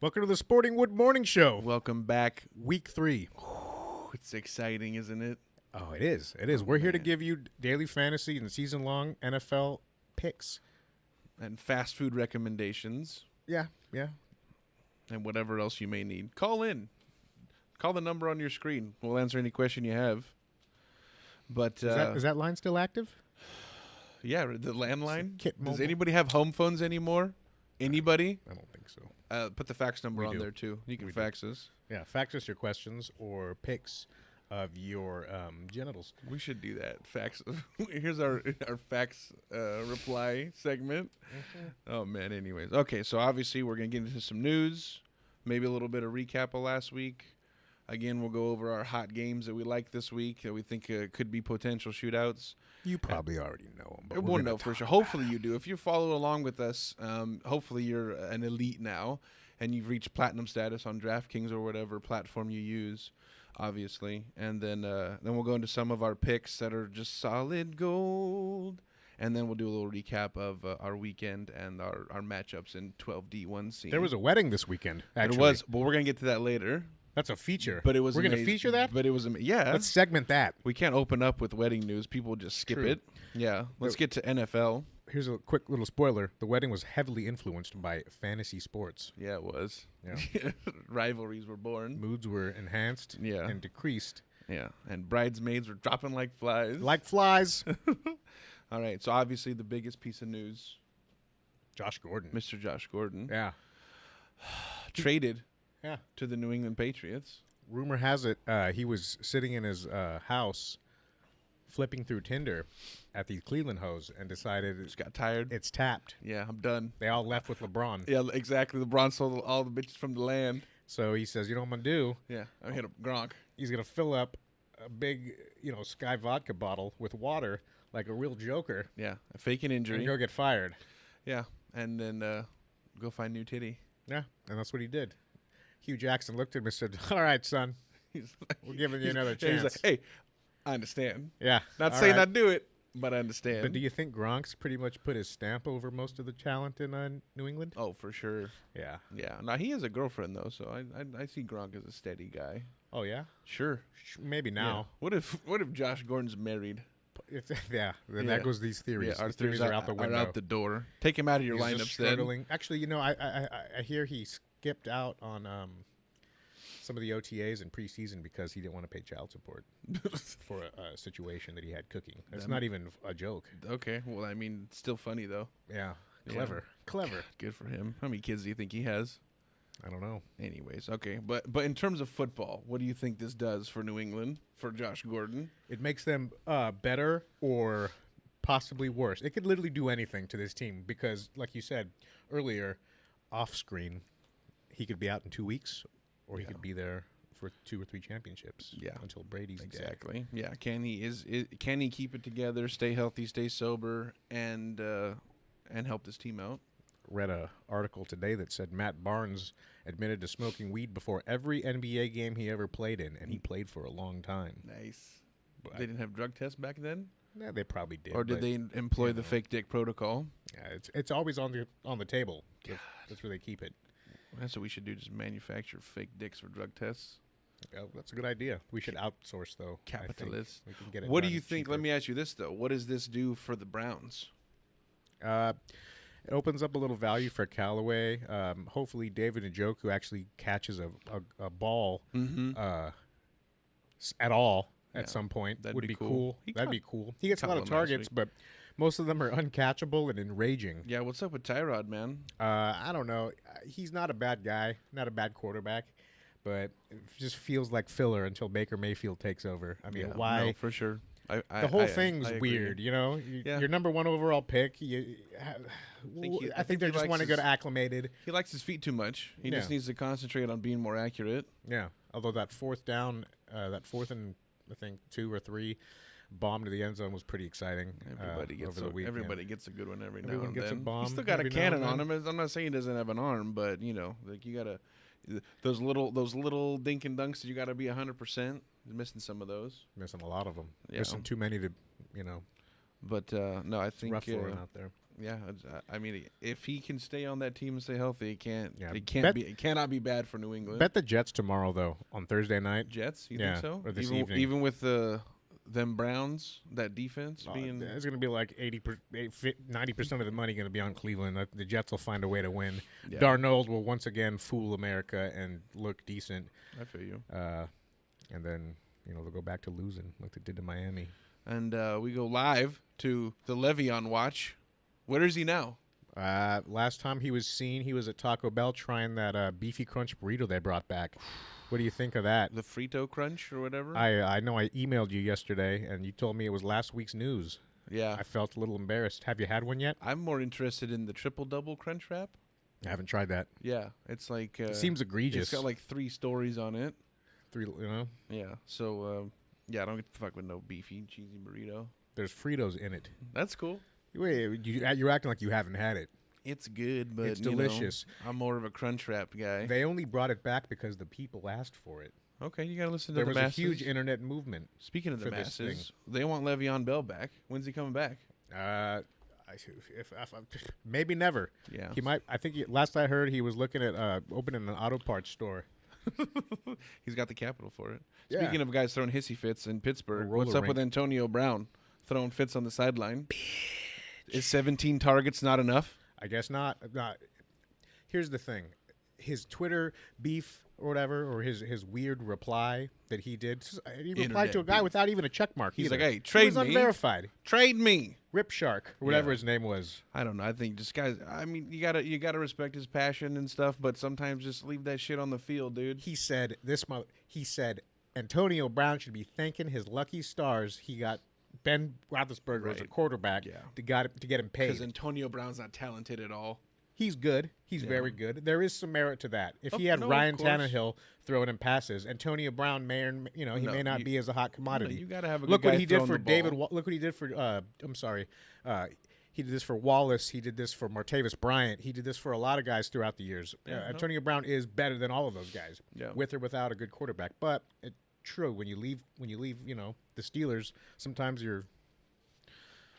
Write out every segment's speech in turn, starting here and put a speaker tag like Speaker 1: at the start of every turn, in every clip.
Speaker 1: Welcome to the Sporting Wood Morning Show.
Speaker 2: Welcome back.
Speaker 1: Week 3.
Speaker 2: It's exciting, isn't it?
Speaker 1: Oh, it is. It is. We're here to give you daily fantasy and season-long NFL picks.
Speaker 2: And fast food recommendations.
Speaker 1: Yeah.
Speaker 2: And whatever else you may need. Call in. Call the number on your screen. We'll answer any question you have. But
Speaker 1: Is that line still active?
Speaker 2: yeah, the landline.
Speaker 1: Kit
Speaker 2: Does
Speaker 1: Mobile?
Speaker 2: anybody have home phones anymore? Anybody?
Speaker 1: I don't think so.
Speaker 2: Put the fax number
Speaker 1: We
Speaker 2: on
Speaker 1: do.
Speaker 2: there, too. You can
Speaker 1: We
Speaker 2: fax us.
Speaker 1: Yeah, fax us your questions or pics of your genitals.
Speaker 2: We should do that. Fax. Here's our fax reply segment. Oh, man. Anyways. Okay, so obviously we're going to get into some news. Maybe a little bit of recap of last week. Again, we'll go over our hot games that we like this week that we think could be potential shootouts.
Speaker 1: You probably already know them. But
Speaker 2: We'll know for sure. Hopefully you do. If you follow along with us, hopefully you're an elite now and you've reached platinum status on DraftKings or whatever platform you use, obviously. And then we'll go into some of our picks that are just solid gold. And then we'll do a little recap of our weekend and our matchups in 12D1C.
Speaker 1: There was a wedding this weekend, actually.
Speaker 2: It was, but we're going to get to that later.
Speaker 1: That's a feature.
Speaker 2: But it was
Speaker 1: We're going to
Speaker 2: amazing.
Speaker 1: feature that?
Speaker 2: But it was yeah.
Speaker 1: Let's segment that.
Speaker 2: We can't open up with wedding news. People just skip
Speaker 1: True.
Speaker 2: it. Yeah. Let's get to NFL.
Speaker 1: Here's a quick little spoiler. The wedding was heavily influenced by fantasy sports.
Speaker 2: Yeah, it was.
Speaker 1: Yeah.
Speaker 2: Rivalries were born.
Speaker 1: Moods were enhanced
Speaker 2: Yeah.
Speaker 1: and decreased.
Speaker 2: Yeah. And bridesmaids were dropping like flies.
Speaker 1: Like flies.
Speaker 2: All right. So obviously the biggest piece of news,
Speaker 1: Josh Gordon.
Speaker 2: Mr. Josh Gordon,
Speaker 1: Yeah.
Speaker 2: traded
Speaker 1: Yeah.
Speaker 2: to the New England Patriots.
Speaker 1: Rumor has it he was sitting in his house flipping through Tinder at the Cleveland Hoes and decided
Speaker 2: Just got tired.
Speaker 1: it's tapped.
Speaker 2: Yeah, I'm done.
Speaker 1: They all left with LeBron.
Speaker 2: Yeah, exactly. LeBron sold all the bitches from the land.
Speaker 1: So he says, you know what I'm going to do?
Speaker 2: Yeah. I hit up Gronk.
Speaker 1: He's going to fill up a big, Sky vodka bottle with water like a real joker
Speaker 2: Yeah. A fake an injury.
Speaker 1: and go get fired.
Speaker 2: Yeah. And then go find new titty.
Speaker 1: Yeah, and that's what he did. Hugh Jackson looked at him and said, all right, son,
Speaker 2: He's like,
Speaker 1: we're giving you another
Speaker 2: he's
Speaker 1: chance.
Speaker 2: like, hey, I understand.
Speaker 1: Yeah.
Speaker 2: Not
Speaker 1: all
Speaker 2: saying
Speaker 1: right.
Speaker 2: I'd do it, but I understand.
Speaker 1: But do you think Gronk's pretty much put his stamp over most of the talent in New England?
Speaker 2: Oh, for sure.
Speaker 1: Yeah.
Speaker 2: Yeah. Now, he has a girlfriend, though, so I see Gronk as a steady guy.
Speaker 1: Oh, yeah?
Speaker 2: Sure.
Speaker 1: Maybe now.
Speaker 2: Yeah. What if Josh Gordon's married?
Speaker 1: Yeah. Then
Speaker 2: Yeah.
Speaker 1: that goes these theories.
Speaker 2: Yeah, our
Speaker 1: These theories are out the window.
Speaker 2: out the door. Take him out of your
Speaker 1: He's just
Speaker 2: lineups then.
Speaker 1: struggling. Actually, I hear he skipped out on some of the OTAs in preseason because he didn't want to pay child support for a situation that he had cooking. That's not even a joke.
Speaker 2: Okay. Well, I mean, it's still funny, though.
Speaker 1: Yeah.
Speaker 2: Yeah.
Speaker 1: Clever.
Speaker 2: Good for him. How many kids do you think he has?
Speaker 1: I don't know.
Speaker 2: Anyways, okay. But in terms of football, what do you think this does for New England, for Josh Gordon?
Speaker 1: It makes them better or possibly worse. It could literally do anything to this team because, like you said earlier, off screen, he could be out in 2 weeks or he could be there for 2 or 3 championships.
Speaker 2: Yeah.
Speaker 1: Until Brady's dead.
Speaker 2: Exactly. Yeah. Can he keep it together, stay healthy, stay sober, and help this team out?
Speaker 1: Read an article today that said Matt Barnes admitted to smoking weed before every NBA game he ever played in, and he played for a long time.
Speaker 2: Nice.
Speaker 1: But
Speaker 2: They didn't have drug tests back then,
Speaker 1: yeah, they probably did.
Speaker 2: or did
Speaker 1: but,
Speaker 2: they employ the
Speaker 1: know.
Speaker 2: fake dick protocol?
Speaker 1: Yeah, it's always on the table. That's where they keep it.
Speaker 2: That's what we should do. Just manufacture fake dicks for drug tests.
Speaker 1: Yeah, that's a good idea. We should outsource though. I think.
Speaker 2: Capitalist.
Speaker 1: We can get it
Speaker 2: What do
Speaker 1: done
Speaker 2: you think?
Speaker 1: cheaper.
Speaker 2: Let me ask you this though. What does this do for the Browns?
Speaker 1: It opens up a little value for Callaway. Hopefully, David Njoku actually catches a ball at all at some point.
Speaker 2: that'd
Speaker 1: Would
Speaker 2: be
Speaker 1: be
Speaker 2: cool.
Speaker 1: cool.
Speaker 2: He
Speaker 1: That'd
Speaker 2: caught-
Speaker 1: be cool. He gets a
Speaker 2: caught
Speaker 1: lot of
Speaker 2: one last
Speaker 1: targets,
Speaker 2: week.
Speaker 1: but most of them are uncatchable and enraging.
Speaker 2: Yeah. What's up with Tyrod, man?
Speaker 1: I don't know. He's not a bad guy, not a bad quarterback, but it just feels like filler until Baker Mayfield takes over. I mean,
Speaker 2: Yeah,
Speaker 1: why?
Speaker 2: No, for sure.
Speaker 1: The whole thing's
Speaker 2: I agree.
Speaker 1: weird, you know.
Speaker 2: Yeah.
Speaker 1: Your number 1 overall pick. I think they
Speaker 2: he
Speaker 1: just want to
Speaker 2: likes
Speaker 1: get acclimated.
Speaker 2: He likes his feet too much. He just
Speaker 1: Yeah.
Speaker 2: needs to concentrate on being more accurate.
Speaker 1: Yeah. Although that fourth down, that fourth and I think 2 or 3 bomb to the end zone was pretty exciting.
Speaker 2: Everybody gets
Speaker 1: over the weekend.
Speaker 2: everybody gets a good one every
Speaker 1: Everyone
Speaker 2: now and
Speaker 1: gets a
Speaker 2: then.
Speaker 1: bomb
Speaker 2: He's still got a
Speaker 1: every now
Speaker 2: cannon
Speaker 1: and
Speaker 2: on him. I'm not saying he doesn't have an arm, but like you gotta those little dink and dunks. You gotta be 100%. He's missing some of those.
Speaker 1: Missing a lot of them.
Speaker 2: Yeah.
Speaker 1: Missing too many to,
Speaker 2: But no, I
Speaker 1: it's
Speaker 2: think
Speaker 1: rough for him out there.
Speaker 2: Yeah, I mean, if he can stay on that team and stay healthy, it can't.
Speaker 1: Yeah,
Speaker 2: It can't be. It cannot be bad for New England.
Speaker 1: Bet the Jets tomorrow though on Thursday night.
Speaker 2: Jets. You
Speaker 1: Yeah,
Speaker 2: think so?
Speaker 1: or this
Speaker 2: even,
Speaker 1: evening.
Speaker 2: even with them Browns, that defense being.
Speaker 1: It's going to be like 90% of the money going to be on Cleveland. The Jets will find a way to win.
Speaker 2: Yeah.
Speaker 1: Darnold will once again fool America and look decent.
Speaker 2: I feel you.
Speaker 1: And then they'll go back to losing like they did to Miami.
Speaker 2: And we go live to the Le'Veon watch. Where is he now?
Speaker 1: Last time he was seen, he was at Taco Bell trying that beefy crunch burrito they brought back. What do you think of that?
Speaker 2: The Frito Crunch or whatever?
Speaker 1: I know I emailed you yesterday, and you told me it was last week's news.
Speaker 2: Yeah.
Speaker 1: I felt a little embarrassed. Have you had one yet?
Speaker 2: I'm more interested in the Triple-Double Crunch Wrap.
Speaker 1: I haven't tried that.
Speaker 2: Yeah. It's like...
Speaker 1: It seems egregious.
Speaker 2: It's got like 3 stories on it.
Speaker 1: 3,
Speaker 2: Yeah. So, I don't get to fuck with no beefy, cheesy burrito.
Speaker 1: There's Fritos in it.
Speaker 2: That's cool.
Speaker 1: Wait, you're acting like you haven't had it.
Speaker 2: It's good, but
Speaker 1: It's delicious.
Speaker 2: I'm more of a Crunch Wrap guy.
Speaker 1: They only brought it back because the people asked for it.
Speaker 2: Okay, you gotta listen to
Speaker 1: There
Speaker 2: the
Speaker 1: was
Speaker 2: masses.
Speaker 1: a huge internet movement.
Speaker 2: Speaking of the
Speaker 1: for this thing.
Speaker 2: masses, they want Le'Veon Bell back. When's he coming back?
Speaker 1: Maybe never.
Speaker 2: Yeah.
Speaker 1: He might. I think last I heard, he was looking at opening an auto parts store.
Speaker 2: He's got the capital for it.
Speaker 1: Yeah.
Speaker 2: Speaking of guys throwing hissy fits in Pittsburgh,
Speaker 1: roller
Speaker 2: what's up with
Speaker 1: rink.
Speaker 2: Antonio Brown throwing fits on the sideline? Is 17 targets not enough?
Speaker 1: I guess not. Here's the thing. His Twitter beef or whatever, or his weird reply that he did. He replied
Speaker 2: Internet
Speaker 1: to a guy
Speaker 2: beef.
Speaker 1: without even a check mark.
Speaker 2: He's
Speaker 1: either.
Speaker 2: like, hey,
Speaker 1: He
Speaker 2: trade
Speaker 1: was
Speaker 2: me.
Speaker 1: unverified.
Speaker 2: Trade me.
Speaker 1: Rip Shark, or whatever
Speaker 2: Yeah.
Speaker 1: his name was.
Speaker 2: I don't know. I think just guys. I mean, you gotta respect his passion and stuff, but sometimes just leave that shit on the field, dude.
Speaker 1: He said He said Antonio Brown should be thanking his lucky stars he got Ben Roethlisberger as a
Speaker 2: Right.
Speaker 1: quarterback
Speaker 2: Yeah.
Speaker 1: to get him
Speaker 2: Because
Speaker 1: paid.
Speaker 2: Antonio Brown's not talented at all.
Speaker 1: He's good. He's
Speaker 2: Yeah.
Speaker 1: very good. There is some merit to that. If
Speaker 2: Of-
Speaker 1: he had
Speaker 2: no, of
Speaker 1: Ryan
Speaker 2: course.
Speaker 1: Tannehill throwing him passes, Antonio Brown may he
Speaker 2: No,
Speaker 1: may not be as a hot commodity.
Speaker 2: You gotta have a good
Speaker 1: Look
Speaker 2: guy
Speaker 1: what he did
Speaker 2: throwing
Speaker 1: for
Speaker 2: the
Speaker 1: David.
Speaker 2: ball.
Speaker 1: Look what he did for. I'm sorry. He did this for Wallace. He did this for Martavis Bryant. He did this for a lot of guys throughout the years.
Speaker 2: Yeah, no.
Speaker 1: Antonio Brown is better than all of those guys,
Speaker 2: Yeah.
Speaker 1: with or without a good quarterback. But it's true when you leave the Steelers, sometimes your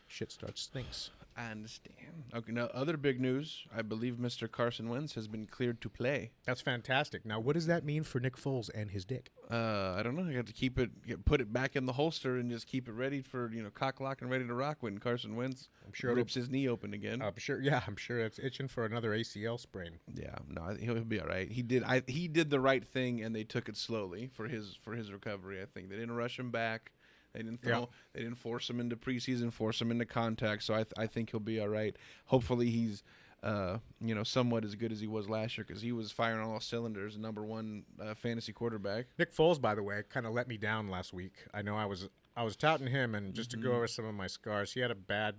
Speaker 1: shit stinks.
Speaker 2: I understand. Okay, now other big news. I believe Mr. Carson Wentz has been cleared to play.
Speaker 1: That's fantastic. Now, what does that mean for Nick Foles and his dick?
Speaker 2: I don't know. You have to put it back in the holster and just keep it ready for cock lock and ready to rock when Carson Wentz rips his knee open again.
Speaker 1: I'm sure it's itching for another ACL sprain.
Speaker 2: Yeah, no, he'll be all right. He did the right thing, and they took it slowly for his recovery. I think they didn't rush him back. They didn't They didn't force him into preseason, force him into contact. So I think he'll be all right. Hopefully he's somewhat as good as he was last year because he was firing on all cylinders, number one fantasy quarterback.
Speaker 1: Nick Foles, by the way, kind of let me down last week. I know I was touting him, and just to go over some of my scars, he had a bad.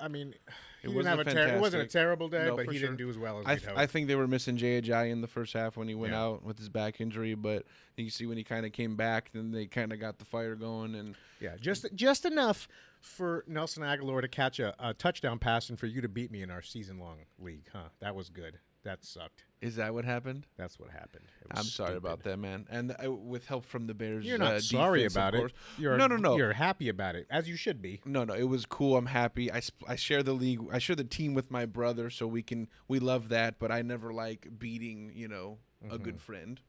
Speaker 1: I mean, it wasn't a terrible day,
Speaker 2: No,
Speaker 1: but
Speaker 2: for
Speaker 1: he
Speaker 2: sure.
Speaker 1: didn't do as well as we'd hoped.
Speaker 2: I think they were missing J.J. in the first half when he went out with his back injury, but you see when he kind of came back, then they kind of got the fire going. And
Speaker 1: yeah, just enough for Nelson Aguilar to catch a touchdown pass and for you to beat me in our season-long league, huh? That was good. That sucked.
Speaker 2: Is that what happened?
Speaker 1: That's what happened. It was
Speaker 2: I'm sorry about that, man. And with help from the Bears,
Speaker 1: You're not sorry
Speaker 2: defense,
Speaker 1: about
Speaker 2: of
Speaker 1: it.
Speaker 2: course.
Speaker 1: No. You're happy about it, as you should be.
Speaker 2: No, it was cool. I'm happy. I share the league. I share the team with my brother, so we love that. But I never like beating, a good friend.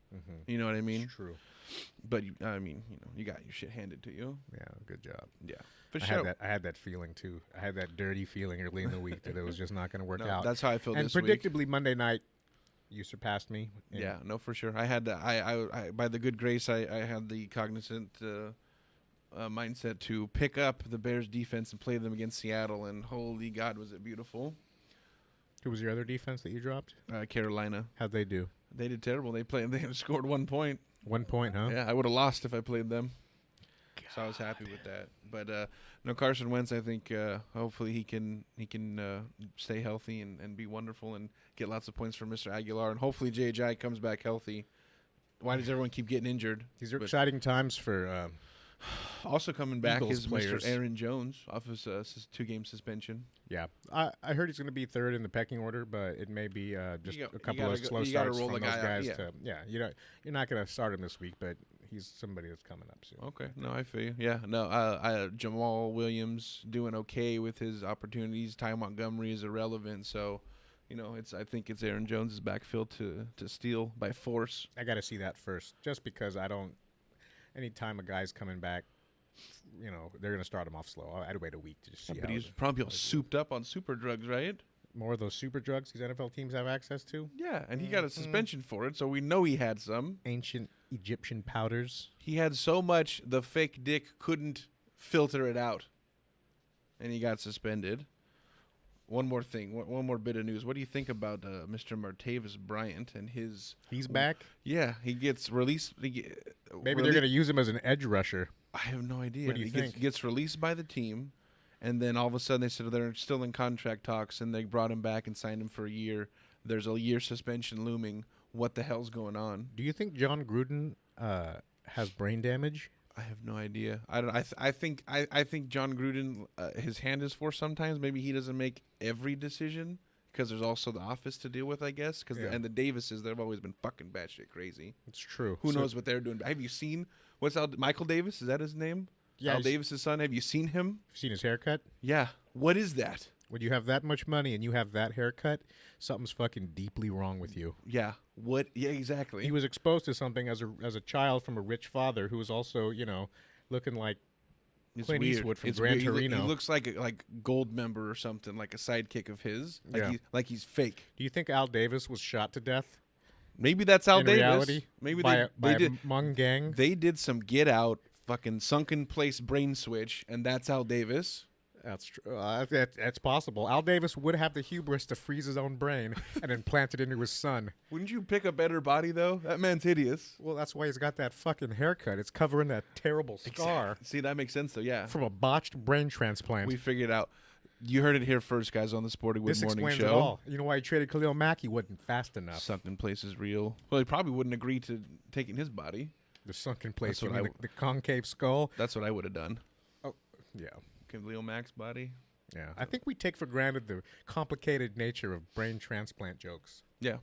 Speaker 2: You know what I mean?
Speaker 1: It's true.
Speaker 2: But you got your shit handed to you.
Speaker 1: Yeah, good job.
Speaker 2: Yeah, for
Speaker 1: I
Speaker 2: sure.
Speaker 1: had that feeling too. I had that dirty feeling early in the week that it was just not going to work
Speaker 2: No,
Speaker 1: out.
Speaker 2: that's how I feel
Speaker 1: and
Speaker 2: this week.
Speaker 1: predictably, Monday night, you surpassed me.
Speaker 2: Yeah, no, for sure. I had I by the good grace, I had the cognizant mindset to pick up the Bears defense and play them against Seattle, and holy God, was it beautiful.
Speaker 1: Who was your other defense that you dropped?
Speaker 2: Carolina.
Speaker 1: How'd they do?
Speaker 2: They did terrible. They scored 1 point.
Speaker 1: 1 point, huh?
Speaker 2: Yeah, I would have lost if I played them. So I was happy with that. But no, Carson Wentz, I think hopefully he can stay healthy and be wonderful and get lots of points from Mr. Aguilar, and hopefully J.J. comes back healthy. Why does everyone keep getting injured?
Speaker 1: These are exciting times for
Speaker 2: Also coming back
Speaker 1: Eagles
Speaker 2: is
Speaker 1: players.
Speaker 2: Mr. Aaron Jones off his 2-game suspension.
Speaker 1: yeah. I heard he's going to be third in the pecking order, but it may be just a couple of slow
Speaker 2: you gotta
Speaker 1: starts
Speaker 2: roll
Speaker 1: from
Speaker 2: the
Speaker 1: those
Speaker 2: guy out,
Speaker 1: guys.
Speaker 2: yeah.
Speaker 1: You're not going to start him this week, but he's somebody that's coming up soon.
Speaker 2: Okay, no, I feel you. Yeah, no, Jamal Williams doing okay with his opportunities. Ty Montgomery is irrelevant, so I think it's Aaron Jones' backfield to steal by force.
Speaker 1: I got to see that first, just because I don't. Anytime a guy's coming back, they're gonna start him off slow. I'd wait a week to just see.
Speaker 2: But he's probably all souped up on super drugs, right?
Speaker 1: More of those super drugs these NFL teams have access to.
Speaker 2: Yeah, and he got a suspension for it, so we know he had some.
Speaker 1: Ancient Egyptian powders.
Speaker 2: He had so much the fake dick couldn't filter it out, and he got suspended. One more thing, one more bit of news. What do you think about Mr. Martavis Bryant and his...
Speaker 1: He's back?
Speaker 2: Yeah, he gets released.
Speaker 1: Maybe they're going to use him as an edge rusher.
Speaker 2: I have no idea.
Speaker 1: What do you think?
Speaker 2: He gets released by the team, and then all of a sudden they said they're still in contract talks, and they brought him back and signed him for a year. There's a year suspension looming. What the hell's going on?
Speaker 1: Do you think John Gruden has brain damage?
Speaker 2: I have no idea. I think John Gruden, his hand is forced sometimes. Maybe he doesn't make every decision because there's also the office to deal with, I guess. And the Davises, they've always been fucking batshit crazy.
Speaker 1: It's true.
Speaker 2: Who knows what they're doing? Have you seen Michael Davis? Is that his name?
Speaker 1: Yeah,
Speaker 2: Al Davis's son. Have you seen him?
Speaker 1: Seen his haircut?
Speaker 2: Yeah. What is that?
Speaker 1: When you have that much money and you have that haircut, something's fucking deeply wrong with you.
Speaker 2: Yeah. What? Yeah, exactly.
Speaker 1: He was exposed to something as a child from a rich father who was also, looking like Clint Eastwood from Gran Torino.
Speaker 2: He looks like a gold member or something, like a sidekick of his. Like he's fake.
Speaker 1: Do you think Al Davis was shot to death?
Speaker 2: Maybe that's Al Davis.
Speaker 1: Reality,
Speaker 2: maybe
Speaker 1: by
Speaker 2: they did
Speaker 1: a Hmong gang.
Speaker 2: They did some Get Out fucking sunken place brain switch, and that's Al Davis.
Speaker 1: That's true. That's possible. Al Davis would have the hubris to freeze his own brain and implant it into his son.
Speaker 2: Wouldn't you pick a better body, though? That man's hideous.
Speaker 1: Well, that's why he's got that fucking haircut. It's covering that terrible scar.
Speaker 2: Exactly. See, that makes sense, though, yeah.
Speaker 1: From a botched brain transplant.
Speaker 2: We figured out. You heard it here first, guys, on the Sporting Wood Morning Show.
Speaker 1: This explains it all. You know why he traded Khalil Mack? He wasn't fast enough.
Speaker 2: Sunken place is real. Well, he probably wouldn't agree to taking his body.
Speaker 1: The sunken place, you mean the concave skull?
Speaker 2: That's what I would have done.
Speaker 1: Oh, yeah.
Speaker 2: Khalil Mack's body.
Speaker 1: Yeah, I think we take for granted the complicated nature of brain transplant jokes.
Speaker 2: Yeah.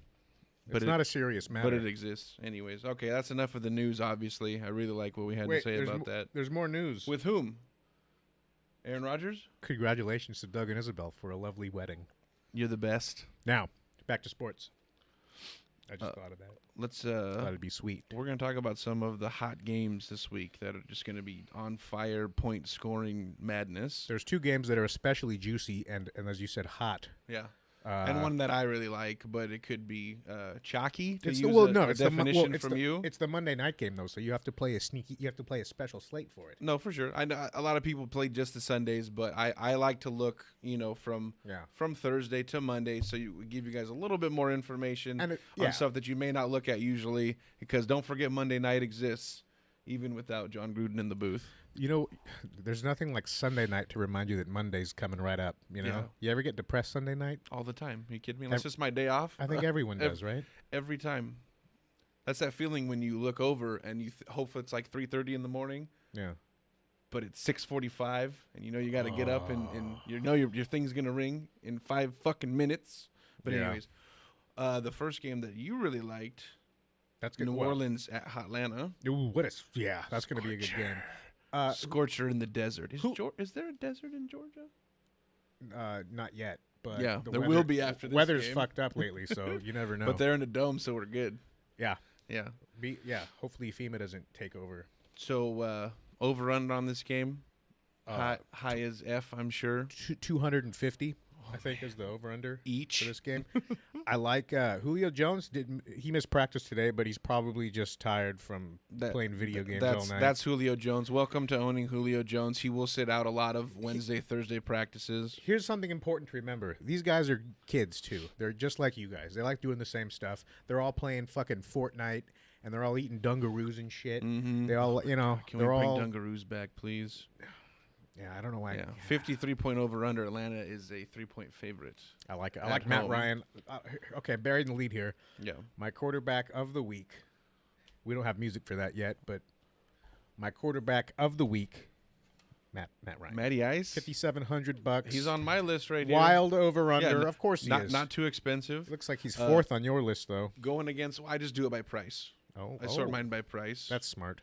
Speaker 1: It's not a serious matter.
Speaker 2: But it exists. Anyways, okay, that's enough of the news, obviously. I really like what we had to say about that.
Speaker 1: There's more news.
Speaker 2: With whom? Aaron Rodgers?
Speaker 1: Congratulations to Doug and Isabel for a lovely wedding.
Speaker 2: You're the best.
Speaker 1: Now, back to sports. I just thought of that.
Speaker 2: Let's
Speaker 1: thought it'd be sweet.
Speaker 2: We're going to talk about some of the hot games this week that are just going to be on fire, point scoring madness.
Speaker 1: There's two games that are especially juicy and as you said, hot.
Speaker 2: Yeah. And one that I really like, but it could be chalky to use
Speaker 1: it's
Speaker 2: definition from you.
Speaker 1: It's the Monday night game though, so you have to play a special slate for it.
Speaker 2: No, for sure. I know a lot of people play just the Sundays, but I like to look, from Thursday to Monday, so we give you guys a little bit more information on stuff that you may not look at usually, because don't forget Monday night exists even without John Gruden in the booth.
Speaker 1: There's nothing like Sunday night to remind you that Monday's coming right up.
Speaker 2: Yeah.
Speaker 1: You ever get depressed Sunday night?
Speaker 2: All the time. Are you kidding me? Unless it's my day off.
Speaker 1: I think everyone does, right?
Speaker 2: Every time. That's that feeling when you look over and you hopefully it's like 3:30 in the morning.
Speaker 1: Yeah.
Speaker 2: But it's 6:45, and you got to get up, and your thing's gonna ring in 5 fucking minutes. But anyways, the first game that you really liked,
Speaker 1: that's good.
Speaker 2: New Orleans at Atlanta.
Speaker 1: Ooh, that's gonna be a good game.
Speaker 2: Scorcher in the desert. Is there a desert in Georgia?
Speaker 1: Not yet, but
Speaker 2: there will be after this
Speaker 1: weather's
Speaker 2: game.
Speaker 1: Fucked up lately, so you never know.
Speaker 2: But they're in a dome, so we're good.
Speaker 1: Yeah. Hopefully FEMA doesn't take over.
Speaker 2: So over under on this game, high as F, I'm sure.
Speaker 1: 250. I think is the over-under
Speaker 2: each
Speaker 1: for this game. I like Julio Jones. He missed practice today, but he's probably just tired from playing video games all night.
Speaker 2: That's Julio Jones. Welcome to owning Julio Jones. He will sit out a lot of Wednesday, Thursday practices.
Speaker 1: Here's something important to remember. These guys are kids, too. They're just like you guys. They like doing the same stuff. They're all playing fucking Fortnite, and they're all eating Dungaroos and shit.
Speaker 2: Mm-hmm.
Speaker 1: They all,
Speaker 2: Can we bring Dungaroos back, please?
Speaker 1: Yeah, I don't know why.
Speaker 2: Yeah, 53-point over-under. Atlanta is a 3-point favorite.
Speaker 1: I like it. I like Matt Ryan. Okay, buried in the lead here.
Speaker 2: Yeah.
Speaker 1: My quarterback of the week. We don't have music for that yet, but my quarterback of the week, Matt Ryan.
Speaker 2: Matty Ice.
Speaker 1: $5,700.
Speaker 2: He's on my list right here.
Speaker 1: Wild over-under. Of course he is.
Speaker 2: Not too expensive.
Speaker 1: Looks like he's fourth on your list, though.
Speaker 2: Going against, I just do it by price. I sort mine by price.
Speaker 1: That's smart.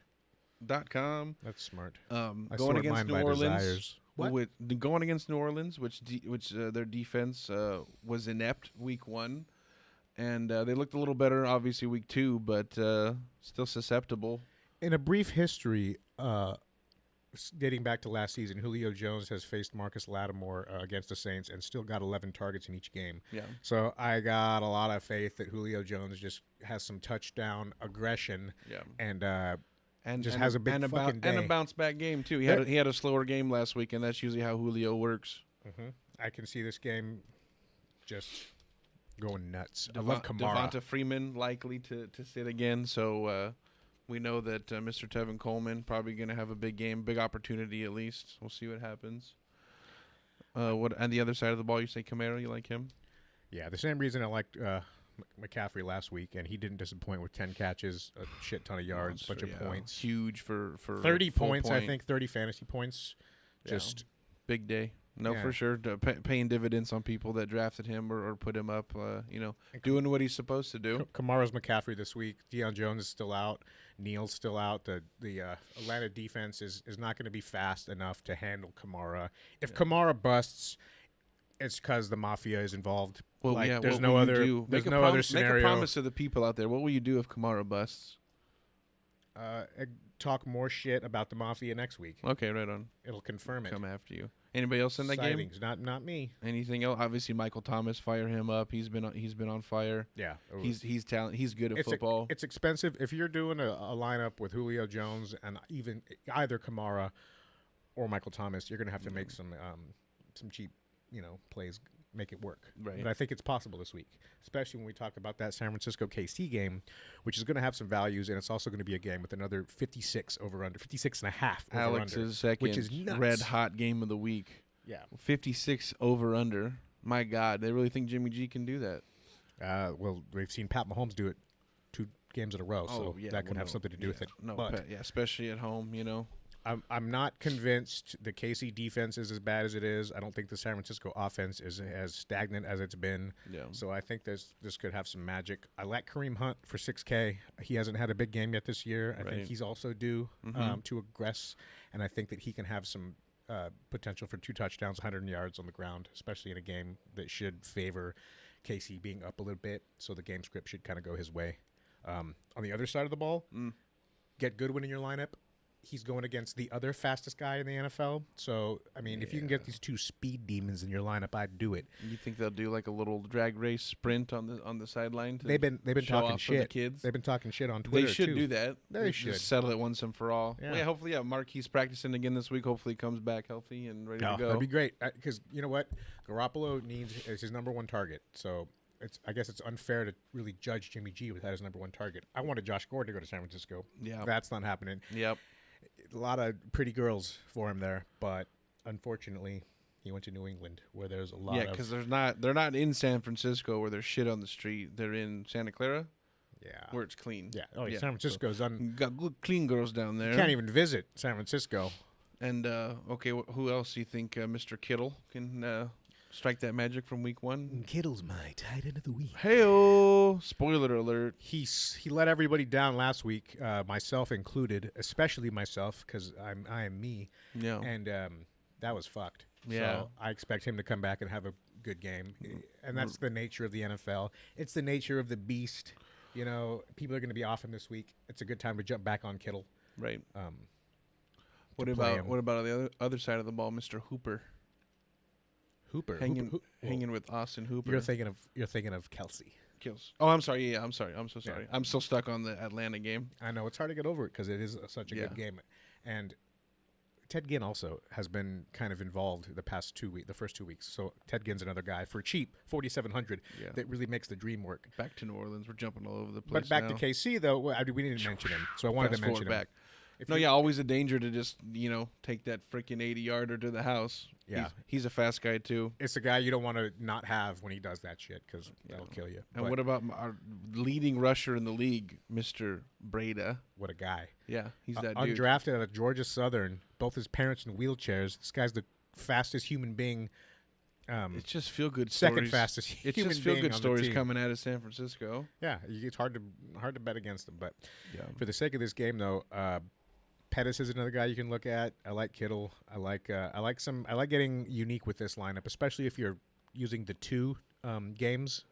Speaker 2: BYANT.com.
Speaker 1: That's smart.
Speaker 2: Going
Speaker 1: sort
Speaker 2: against
Speaker 1: mine
Speaker 2: New
Speaker 1: by
Speaker 2: Orleans.
Speaker 1: desires. What?
Speaker 2: Going against New Orleans, which their defense was inept week 1, and they looked a little better obviously week 2, but still susceptible.
Speaker 1: In a brief history, dating back to last season, Julio Jones has faced Marcus Lattimore against the Saints and still got 11 targets in each game.
Speaker 2: Yeah.
Speaker 1: So I got a lot of faith that Julio Jones just has some touchdown aggression.
Speaker 2: Yeah.
Speaker 1: And just has a big fucking day.
Speaker 2: And a bounce back game too. He had a slower game last week, and that's usually how Julio works.
Speaker 1: Mm-hmm. I can see this game just going nuts. I love Kamara.
Speaker 2: Devonta Freeman likely to sit again, so we know that Mr. Tevin Coleman probably going to have a big game, big opportunity at least. We'll see what happens. What on the other side of the ball? You say Kamara? You like him?
Speaker 1: Yeah, the same reason I liked McCaffrey last week, and he didn't disappoint with 10 catches, a shit ton of yards, bunch of points.
Speaker 2: Huge for
Speaker 1: 30 points, I think, 30 fantasy points. Just
Speaker 2: big day. No, for sure. Paying dividends on people that drafted him or put him up, doing what he's supposed to do.
Speaker 1: Kamara's McCaffrey this week. Deion Jones is still out. Neal's still out. The Atlanta defense is not going to be fast enough to handle Kamara. If Kamara busts, it's because the mafia is involved.
Speaker 2: Well,
Speaker 1: there's no other scenario.
Speaker 2: Make a promise to the people out there. What will you do if Kamara busts?
Speaker 1: Talk more shit about the mafia next week.
Speaker 2: Okay, right on.
Speaker 1: It'll confirm it.
Speaker 2: Come after you. Anybody else in that game?
Speaker 1: Not me.
Speaker 2: Anything else? Obviously, Michael Thomas, fire him up. He's been on fire.
Speaker 1: Yeah,
Speaker 2: he's talent. He's good at football.
Speaker 1: It's expensive if you're doing a lineup with Julio Jones and even either Kamara or Michael Thomas. You're going to have to make some cheap plays, make it work.
Speaker 2: Right.
Speaker 1: But I think it's possible this week, especially when we talk about that San Francisco KC game, which is going to have some values, and it's also going to be a game with another 56 over under, 56 and a half over
Speaker 2: Alex's
Speaker 1: under,
Speaker 2: second
Speaker 1: which is nuts.
Speaker 2: Red hot game of the week.
Speaker 1: Yeah.
Speaker 2: 56 over under. My God, they really think Jimmy G can do that.
Speaker 1: Well, we've seen Pat Mahomes do it 2 games in a row, so that could have something to do with it.
Speaker 2: No, especially at home,
Speaker 1: I'm not convinced the KC defense is as bad as it is. I don't think the San Francisco offense is as stagnant as it's been.
Speaker 2: Yeah.
Speaker 1: So I think this could have some magic. I like Kareem Hunt for $6K. He hasn't had a big game yet this year. I think he's also due to aggress, and I think that he can have some potential for 2 touchdowns, 100 yards on the ground, especially in a game that should favor KC being up a little bit. So the game script should kind of go his way. On the other side of the ball, get Goodwin in your lineup. He's going against the other fastest guy in the NFL. So, I mean, if you can get these 2 speed demons in your lineup, I'd do it.
Speaker 2: You think they'll do like a little drag race sprint on the sideline?
Speaker 1: They've been talking shit.
Speaker 2: The kids?
Speaker 1: They've been talking shit on Twitter.
Speaker 2: They should
Speaker 1: too.
Speaker 2: do that.
Speaker 1: They should
Speaker 2: just settle it once and for all.
Speaker 1: Yeah.
Speaker 2: Well, hopefully, Marquis practicing again this week. Hopefully, he comes back healthy and ready to go.
Speaker 1: That'd be great. Because you know what, Garoppolo is his number 1 target. So I guess it's unfair to really judge Jimmy G without his number 1 target. I wanted Josh Gordon to go to San Francisco.
Speaker 2: Yeah,
Speaker 1: that's not happening.
Speaker 2: Yep.
Speaker 1: A lot of pretty girls for him there, but unfortunately, he went to New England where there's a lot.
Speaker 2: Yeah, because they're not in San Francisco where there's shit on the street. They're in Santa Clara.
Speaker 1: Yeah,
Speaker 2: where it's clean.
Speaker 1: Yeah. Oh, yeah. San Francisco's
Speaker 2: got good clean girls down there.
Speaker 1: You can't even visit San Francisco.
Speaker 2: And who else do you think Mr. Kittle can strike that magic from week 1?
Speaker 1: Kittle's my tight end of the week.
Speaker 2: Hey-o! Spoiler alert.
Speaker 1: He let everybody down last week, myself included, especially myself because I am me.
Speaker 2: Yeah.
Speaker 1: And that was fucked.
Speaker 2: Yeah.
Speaker 1: So I expect him to come back and have a good game. And that's the nature of the NFL. It's the nature of the beast. People are going to be off him this week. It's a good time to jump back on Kittle.
Speaker 2: Right. What about on the other side of the ball, Mr. Hooper? Hanging with Austin Hooper.
Speaker 1: You're thinking of Kelsey.
Speaker 2: Oh, I'm sorry. Yeah, I'm sorry. I'm so sorry. Yeah. I'm still stuck on the Atlanta game.
Speaker 1: I know it's hard to get over it because it is such a good game, and Ted Ginn also has been kind of involved the first 2 weeks. So Ted Ginn's another guy for cheap, $4,700. That really makes the dream work.
Speaker 2: Back to New Orleans, we're jumping all over the place.
Speaker 1: But back to KC though, we didn't mention him, so I wanted to mention him. Back.
Speaker 2: Always a danger to just take that freaking 80-yarder to the house.
Speaker 1: Yeah,
Speaker 2: he's a fast guy too.
Speaker 1: It's a guy you don't want to not have when he does that shit because that'll kill you.
Speaker 2: And what about our leading rusher in the league, Mr. Breda?
Speaker 1: What a guy!
Speaker 2: Yeah, he's that dude.
Speaker 1: Undrafted out of Georgia Southern. Both his parents in wheelchairs. This guy's the fastest human being.
Speaker 2: It's just feel good.
Speaker 1: Second fastest.
Speaker 2: It's just feel good stories coming out of San Francisco.
Speaker 1: Yeah, it's hard to bet against them. But for the sake of this game, though, Pettis is another guy you can look at. I like Kittle. I like getting unique with this lineup, especially if you're using the two games.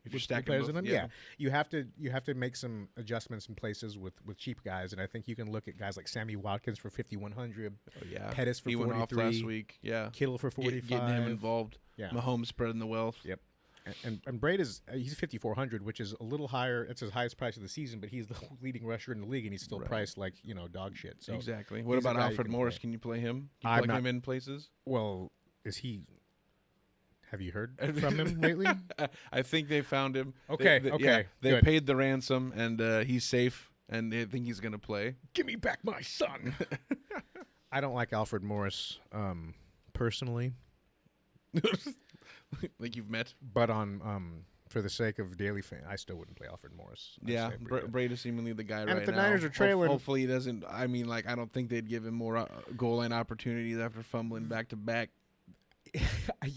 Speaker 2: If you're
Speaker 1: With
Speaker 2: stacking
Speaker 1: players
Speaker 2: both,
Speaker 1: in them,
Speaker 2: yeah.
Speaker 1: you have to make some adjustments in places with cheap guys, and I think you can look at guys like Sammy Watkins for 5,100,
Speaker 2: Oh, yeah.
Speaker 1: Pettis for
Speaker 2: He went off
Speaker 1: 43,
Speaker 2: last week. Yeah.
Speaker 1: Kittle for 45,
Speaker 2: Getting him involved.
Speaker 1: Yeah.
Speaker 2: Mahomes spreading the wealth.
Speaker 1: Yep. And Braid is he's 5,400, which is a little higher. It's his highest price of the season, but he's the leading rusher in the league, and he's still
Speaker 2: Right.
Speaker 1: priced like dog shit. So
Speaker 2: Exactly. What
Speaker 1: he's a
Speaker 2: about
Speaker 1: guy you
Speaker 2: Alfred
Speaker 1: can
Speaker 2: Morris?
Speaker 1: play.
Speaker 2: Can you play him? Can
Speaker 1: I'm
Speaker 2: you plug
Speaker 1: not-
Speaker 2: him in places?
Speaker 1: Well, is he? Have you heard from him lately?
Speaker 2: I think they found him.
Speaker 1: Okay,
Speaker 2: They
Speaker 1: okay,
Speaker 2: They
Speaker 1: good.
Speaker 2: paid the ransom, and he's safe, and they think he's going to play.
Speaker 1: Give me back my son. I don't like Alfred Morris personally,
Speaker 2: Like you've met.
Speaker 1: but on for the sake of daily fan, I still wouldn't play Alfred Morris. I'd
Speaker 2: Yeah,
Speaker 1: say Breida.
Speaker 2: Braid is seemingly the guy right now.
Speaker 1: And if the Niners are trailing-
Speaker 2: hopefully he doesn't. I mean, like, I don't think they'd give him more goal line opportunities after fumbling back to back.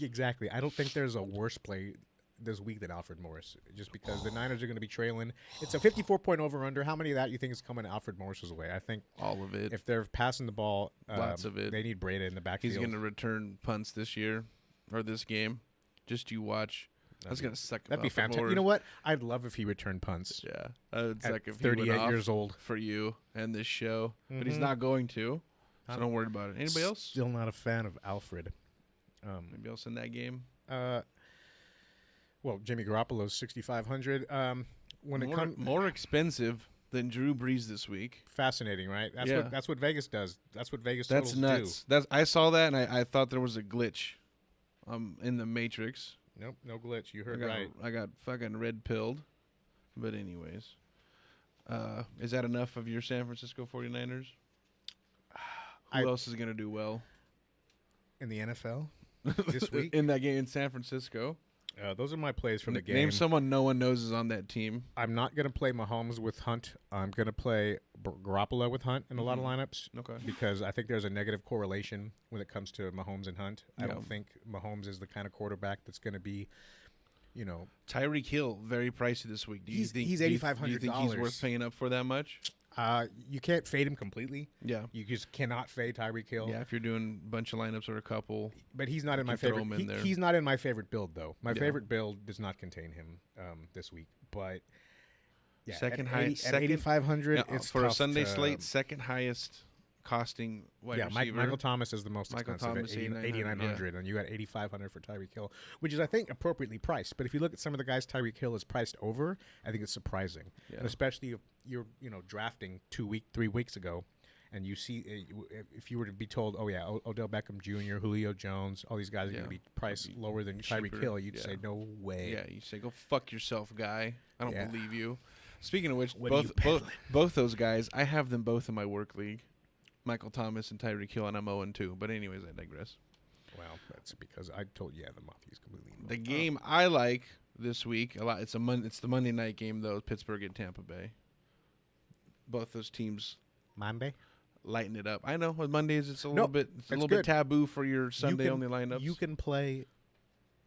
Speaker 1: Exactly. I don't think there's a worse play this week than Alfred Morris, just because the Niners are going to be trailing. It's a 54-point over/under. How many of that you think is coming Alfred Morris's way? I think
Speaker 2: All of it.
Speaker 1: if they're passing the ball,
Speaker 2: Lots of it.
Speaker 1: They need Breida in the backfield.
Speaker 2: He's going to return punts this year or this game. Just you watch. That's going to suck.
Speaker 1: That'd be
Speaker 2: Alfred
Speaker 1: fantastic.
Speaker 2: Morris.
Speaker 1: You know what? I'd love if he returned punts.
Speaker 2: Yeah, it's
Speaker 1: At
Speaker 2: like if he
Speaker 1: 38
Speaker 2: went off
Speaker 1: years old.
Speaker 2: for you and this show, but he's
Speaker 1: Mhm.
Speaker 2: not going to. So don't worry about it. Anybody else?
Speaker 1: Still not a fan of Alfred.
Speaker 2: Anybody else in that game?
Speaker 1: Well, Jimmy Garoppolo's 6,500. When it
Speaker 2: More,
Speaker 1: comes
Speaker 2: more expensive than Drew Brees this week.
Speaker 1: fascinating, right?
Speaker 2: Yeah.
Speaker 1: That's what Vegas does. That's what Vegas
Speaker 2: That's
Speaker 1: totals
Speaker 2: nuts. I saw that and I thought there was a glitch, in the Matrix.
Speaker 1: do. Nope, no glitch. You
Speaker 2: I
Speaker 1: heard
Speaker 2: got,
Speaker 1: right.
Speaker 2: I got fucking red pilled. But anyways, is that enough of your San Francisco 49ers? Who else is gonna do well
Speaker 1: In the NFL this week,
Speaker 2: in that game in San Francisco?
Speaker 1: those are my plays from the game.
Speaker 2: Name someone no one knows is on that team.
Speaker 1: I'm not going to play Mahomes with Hunt. I'm going to play Garoppolo with Hunt in a lot of lineups.
Speaker 2: Okay.
Speaker 1: Because I think there's a negative correlation when it comes to Mahomes and Hunt. I
Speaker 2: Yeah.
Speaker 1: don't think Mahomes is the kind of quarterback that's going to be,
Speaker 2: Tyreek Hill, very pricey this week. Do you
Speaker 1: He's-
Speaker 2: think
Speaker 1: he's
Speaker 2: do you think he's
Speaker 1: $8,500.
Speaker 2: worth paying up for that much?
Speaker 1: you can't fade him completely.
Speaker 2: Yeah.
Speaker 1: You just cannot fade Tyreek Hill.
Speaker 2: Yeah, if you're doing a bunch of lineups or a couple.
Speaker 1: But he's not in my
Speaker 2: can throw
Speaker 1: favorite.
Speaker 2: him in there.
Speaker 1: He's not in my favorite build though. My
Speaker 2: Yeah.
Speaker 1: favorite build does not contain him this week. But yeah,
Speaker 2: Second
Speaker 1: at
Speaker 2: highest-
Speaker 1: at
Speaker 2: second-
Speaker 1: 8,500.
Speaker 2: Yeah,
Speaker 1: It's
Speaker 2: for a
Speaker 1: tough
Speaker 2: Sunday
Speaker 1: to-
Speaker 2: slate, second highest costing wide receiver.
Speaker 1: Michael Thomas is the most
Speaker 2: Michael
Speaker 1: expensive
Speaker 2: Thomas,
Speaker 1: at
Speaker 2: 8,900,
Speaker 1: and you got 8,500 for Tyreek Hill, which is I think appropriately priced. But if you look at some of the guys Tyreek Hill is priced over, I think it's surprising,
Speaker 2: Yeah.
Speaker 1: and especially if you're drafting 3 weeks ago, and you see if you were to be told, oh yeah, Odell Beckham Jr., Julio Jones, all these guys are
Speaker 2: Yeah.
Speaker 1: going to be priced lower than
Speaker 2: cheaper,
Speaker 1: Tyreek Hill, you'd
Speaker 2: yeah.
Speaker 1: say no way.
Speaker 2: Yeah, you say go fuck yourself, guy. I don't
Speaker 1: Yeah.
Speaker 2: believe you. Speaking of which,
Speaker 1: What are you
Speaker 2: both those guys, I have them both in my work league. Michael Thomas and Tyreek Hill, and I'm 0-2. But anyways, I digress.
Speaker 1: Well, that's because I told you the Mafia's completely involved.
Speaker 2: The game I like this week a lot. It's the Monday night game though. Pittsburgh and Tampa Bay. Both those teams
Speaker 1: Monday.
Speaker 2: lighten it up. I know with Mondays it's a
Speaker 1: No,
Speaker 2: little bit
Speaker 1: it's
Speaker 2: bit
Speaker 1: good.
Speaker 2: taboo for your Sunday only lineups.
Speaker 1: You can play.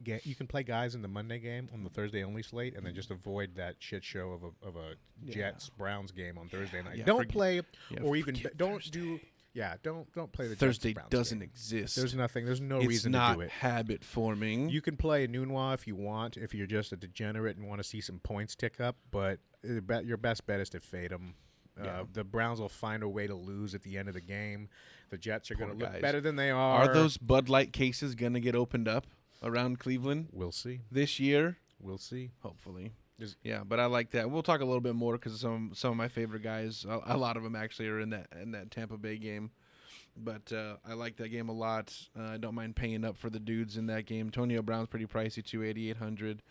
Speaker 1: You can play guys in the Monday game on the Thursday only slate, and then just avoid that shit show of a
Speaker 2: Yeah.
Speaker 1: Jets Browns game on Thursday night.
Speaker 2: Yeah,
Speaker 1: Don't
Speaker 2: forget-
Speaker 1: play,
Speaker 2: yeah,
Speaker 1: or even
Speaker 2: forget
Speaker 1: don't
Speaker 2: Thursday.
Speaker 1: do. Yeah, don't play the
Speaker 2: Thursday
Speaker 1: Jets Browns
Speaker 2: doesn't
Speaker 1: game.
Speaker 2: exist.
Speaker 1: There's nothing. There's no
Speaker 2: it's
Speaker 1: reason
Speaker 2: not
Speaker 1: to do it.
Speaker 2: habit forming.
Speaker 1: You can play Noonwa if you want, if you're just a degenerate and want to see some points tick up. But your best bet is to fade them.
Speaker 2: Yeah.
Speaker 1: The Browns will find a way to lose at the end of the game. The Jets are going to
Speaker 2: Poor
Speaker 1: look
Speaker 2: guys.
Speaker 1: better than they are.
Speaker 2: Are those Bud Light cases going to get opened up around Cleveland
Speaker 1: We'll see.
Speaker 2: this year?
Speaker 1: We'll see.
Speaker 2: Hopefully.
Speaker 1: Is-
Speaker 2: Yeah, but I like that. We'll talk a little bit more because some of my favorite guys, a lot of them actually are in that Tampa Bay game. But I like that game a lot. I don't mind paying up for the dudes in that game. Antonio Brown's pretty pricey too, 8,800.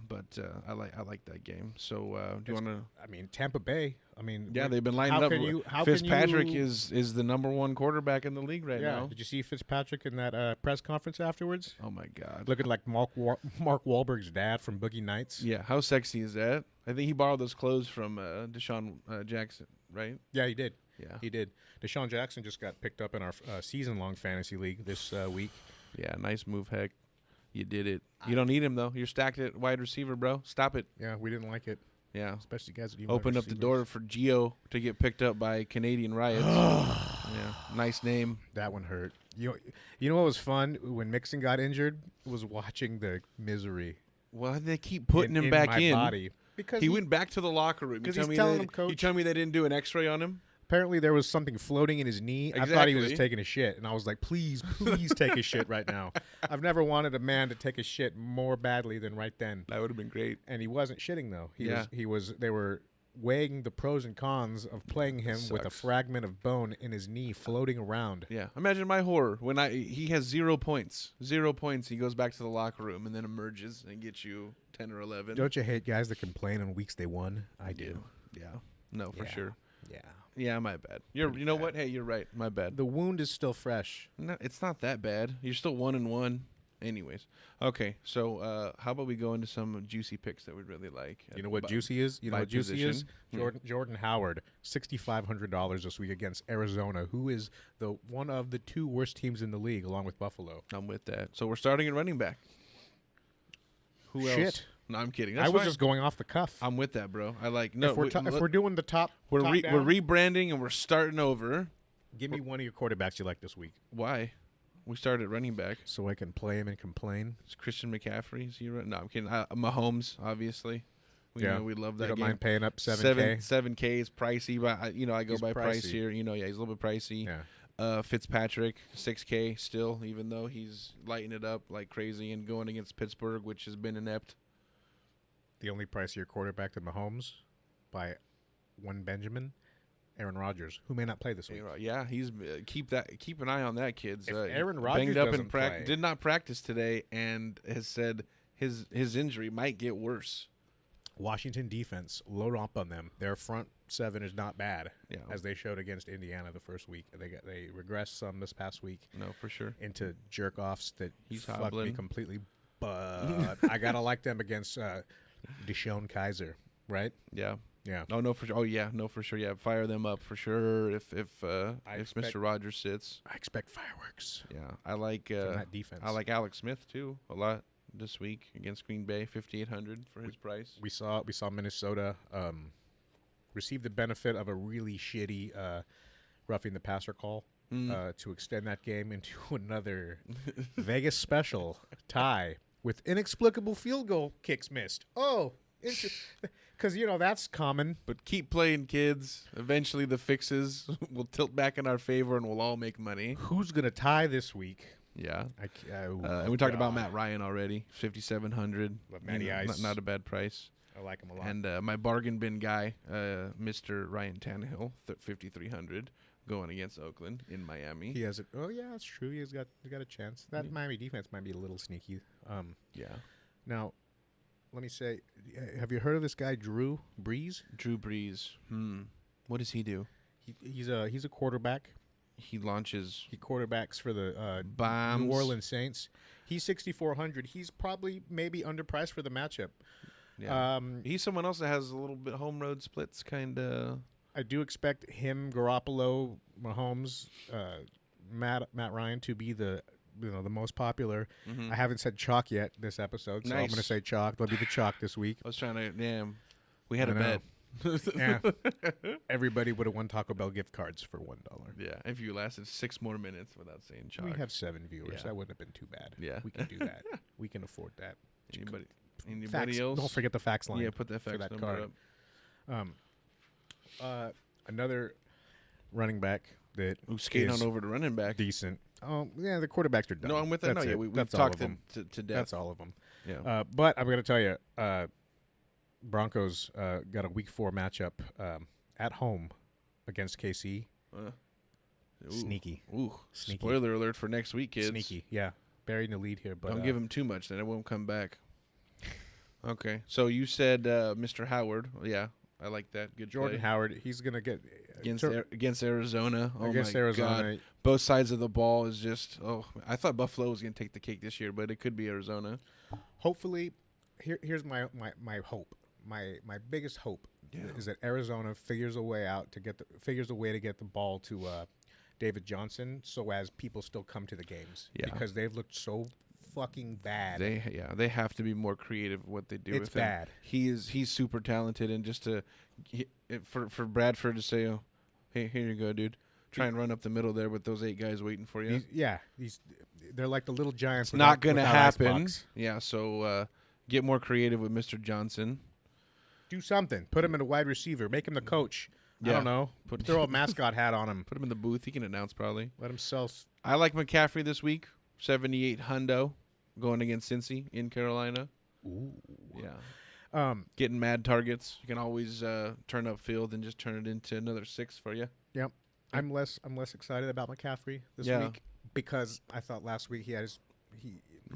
Speaker 2: But I like that game. So do you want to?
Speaker 1: I mean, Tampa Bay. I mean,
Speaker 2: Yeah,
Speaker 1: what-
Speaker 2: they've been lining
Speaker 1: how
Speaker 2: up.
Speaker 1: can you- how can
Speaker 2: Fitzpatrick
Speaker 1: you-
Speaker 2: is the number one quarterback in the league right
Speaker 1: yeah.
Speaker 2: now.
Speaker 1: Did you see Fitzpatrick in that press conference afterwards?
Speaker 2: Oh my God.
Speaker 1: Looking like Mark Wahlberg's dad from Boogie Nights.
Speaker 2: Yeah, how sexy is that? I think he borrowed those clothes from Deshaun Jackson, right?
Speaker 1: Yeah, he did.
Speaker 2: Yeah.
Speaker 1: He did. Deshaun Jackson just got picked up in our season-long fantasy league this week.
Speaker 2: Yeah, nice move, Heck. You did it. You don't need him though. You're stacked at wide receiver, bro. Stop it.
Speaker 1: Yeah, we didn't like it.
Speaker 2: Yeah.
Speaker 1: especially guys that
Speaker 2: Opened up the door for Gio to get picked up by Canadian riots. Yeah, nice name.
Speaker 1: That one hurt. You know what was fun when Mixon got injured was watching the misery.
Speaker 2: Well, they keep putting him back
Speaker 1: my
Speaker 2: in.
Speaker 1: Body because
Speaker 2: he went back to the locker room.
Speaker 1: Because he's telling him, Coach.
Speaker 2: You tell me they didn't do an X-ray on him?
Speaker 1: Apparently there was something floating in his knee.
Speaker 2: Exactly.
Speaker 1: I thought he was just taking a shit, and I was like, please take a shit right now. I've never wanted a man to take a shit more badly than right then.
Speaker 2: That would have been great.
Speaker 1: And he wasn't shitting though. They were weighing the pros and cons of playing him with a fragment of bone in his knee floating around.
Speaker 2: Yeah. Imagine my horror when he has 0 points. 0 points. He goes back to the locker room and then emerges and gets you 10 or 11.
Speaker 1: Don't you hate guys that complain on weeks they won? I do.
Speaker 2: Yeah. No, for sure.
Speaker 1: Yeah.
Speaker 2: Yeah, my bad. You know what? Hey, you're right. My bad.
Speaker 1: The wound is still fresh.
Speaker 2: No, it's not that bad. You're still 1-1. Anyways, okay. So how about we go into some juicy picks that we'd really like?
Speaker 1: You know what juicy is? You know what juicy is?
Speaker 2: Hmm.
Speaker 1: Jordan Howard, $6,500 this week against Arizona, who is one of the 2 worst teams in the league, along with Buffalo.
Speaker 2: I'm with that. So we're starting at running back. Who else? No, I'm kidding. That's
Speaker 1: I was
Speaker 2: fine.
Speaker 1: just going off the cuff.
Speaker 2: I'm with that, bro. I like no.
Speaker 1: If we're doing the top,
Speaker 2: we're
Speaker 1: top down,
Speaker 2: we're rebranding and we're starting over.
Speaker 1: Give me one of your quarterbacks you like this week.
Speaker 2: Why? We started at running back.
Speaker 1: So I can play him and complain.
Speaker 2: It's Christian McCaffrey. Is he no, I'm kidding. Mahomes, obviously. We love that.
Speaker 1: You don't
Speaker 2: game.
Speaker 1: mind paying up $7K?
Speaker 2: $7K is pricey, but I go
Speaker 1: He's
Speaker 2: by price
Speaker 1: pricey.
Speaker 2: here. He's a little bit pricey.
Speaker 1: Yeah.
Speaker 2: Fitzpatrick, $6K still, even though he's lighting it up like crazy and going against Pittsburgh, which has been inept.
Speaker 1: The only pricier quarterback than Mahomes by one Benjamin, Aaron Rodgers, who may not play this week.
Speaker 2: Yeah, he's keep an eye on that, kids.
Speaker 1: If Aaron Rodgers
Speaker 2: banged up
Speaker 1: doesn't play,
Speaker 2: did not practice today, and has said his injury might get worse.
Speaker 1: Washington defense, load up on them. Their front 7 is not bad, as they showed against Indiana the first week. They regressed some this past week.
Speaker 2: No, for sure.
Speaker 1: Into jerk offs that fucked
Speaker 2: hobbling
Speaker 1: me completely. But I gotta like them against Deshaun Kaiser, right?
Speaker 2: Yeah.
Speaker 1: Yeah.
Speaker 2: Oh no, for sure. Oh yeah, no, for sure. Yeah, fire them up for sure. If Mr. Rogers sits,
Speaker 1: I expect fireworks.
Speaker 2: Yeah, I like
Speaker 1: from that defense.
Speaker 2: I like Alex Smith too a lot this week against Green Bay, 5,800 for his price.
Speaker 1: We saw Minnesota receive the benefit of a really shitty roughing the passer call to extend that game into another Vegas special tie with inexplicable field goal kicks missed. Oh. Because, that's common.
Speaker 2: But keep playing, kids. Eventually the fixes will tilt back in our favor and we'll all make money.
Speaker 1: Who's going to tie this week?
Speaker 2: Yeah. And we talked about Matt Ryan already, 5,700.
Speaker 1: Matty Ice.
Speaker 2: Not a bad price.
Speaker 1: I like him a lot.
Speaker 2: And my bargain bin guy, Mr. Ryan Tannehill, 5,300, going against Oakland in Miami.
Speaker 1: He has it. Oh, yeah, that's true. He's got a chance. That Miami defense might be a little sneaky.
Speaker 2: Yeah.
Speaker 1: Now, let me say, have you heard of this guy, Drew Brees?
Speaker 2: Drew Brees. What does he do?
Speaker 1: He's a quarterback.
Speaker 2: He
Speaker 1: quarterbacks for the
Speaker 2: Bombs.
Speaker 1: New Orleans Saints. He's 6,400. He's probably maybe underpriced for the matchup.
Speaker 2: Yeah. He's someone else that has a little bit home road splits, kind of.
Speaker 1: I do expect him, Garoppolo, Mahomes, Matt Ryan to be the most popular. I haven't said chalk yet this episode, so I'm going to say chalk. They'll be the chalk this week.
Speaker 2: I was trying to, damn. We had a bet.
Speaker 1: Yeah. Everybody would have won Taco Bell gift cards for $1.
Speaker 2: Yeah, if you lasted 6 more minutes without saying chalk.
Speaker 1: We have 7 viewers.
Speaker 2: Yeah.
Speaker 1: That wouldn't have been too bad.
Speaker 2: Yeah.
Speaker 1: We can do that. We can afford that.
Speaker 2: Anybody else?
Speaker 1: Don't forget the fax line.
Speaker 2: Yeah, put that fax number
Speaker 1: up. Another running back that
Speaker 2: who's skating on over to running back.
Speaker 1: Decent. Oh, yeah, the quarterbacks are done.
Speaker 2: No, I'm with that.
Speaker 1: That's
Speaker 2: we've talked them to death.
Speaker 1: That's all of them.
Speaker 2: Yeah.
Speaker 1: But I'm going to tell you, Broncos got a Week 4 matchup at home against KC. Sneaky.
Speaker 2: Ooh.
Speaker 1: Sneaky.
Speaker 2: Spoiler alert for next week, kids.
Speaker 1: Sneaky. Yeah. Buried in the lead here. But
Speaker 2: don't give him too much, then it won't come back. Okay. So you said Mr. Howard. Yeah. I like that. Good
Speaker 1: Jordan
Speaker 2: play.
Speaker 1: Howard, he's going to get
Speaker 2: against Arizona. Oh
Speaker 1: against
Speaker 2: my
Speaker 1: Arizona.
Speaker 2: God. Both sides of the ball is just I thought Buffalo was going to take the cake this year, but it could be Arizona.
Speaker 1: Hopefully, here's my hope. My biggest hope is that Arizona figures a way to get the ball to David Johnson, so as people still come to the games.
Speaker 2: Yeah.
Speaker 1: Because they've looked so fucking bad.
Speaker 2: They have to be more creative with what they do.
Speaker 1: It's
Speaker 2: with him.
Speaker 1: bad.
Speaker 2: He's super talented, and just for Bradford to say, "Oh, hey, here you go, dude. Try and run up the middle there with those 8 guys waiting for you."
Speaker 1: They're like the little giants.
Speaker 2: It's not gonna happen.
Speaker 1: Icebox.
Speaker 2: Yeah, so get more creative with Mr. Johnson.
Speaker 1: Do something. Put him in a wide receiver. Make him the coach. I don't know. Throw a mascot hat on him.
Speaker 2: Put him in the booth. He can announce probably.
Speaker 1: Let him sell.
Speaker 2: I like McCaffrey this week. 78 hundo going against Cincy in Carolina.
Speaker 1: Ooh.
Speaker 2: Yeah. Getting mad targets. You can always turn up field and just turn it into another 6 for you.
Speaker 1: Yep. I'm less excited about McCaffrey this week because I thought last week he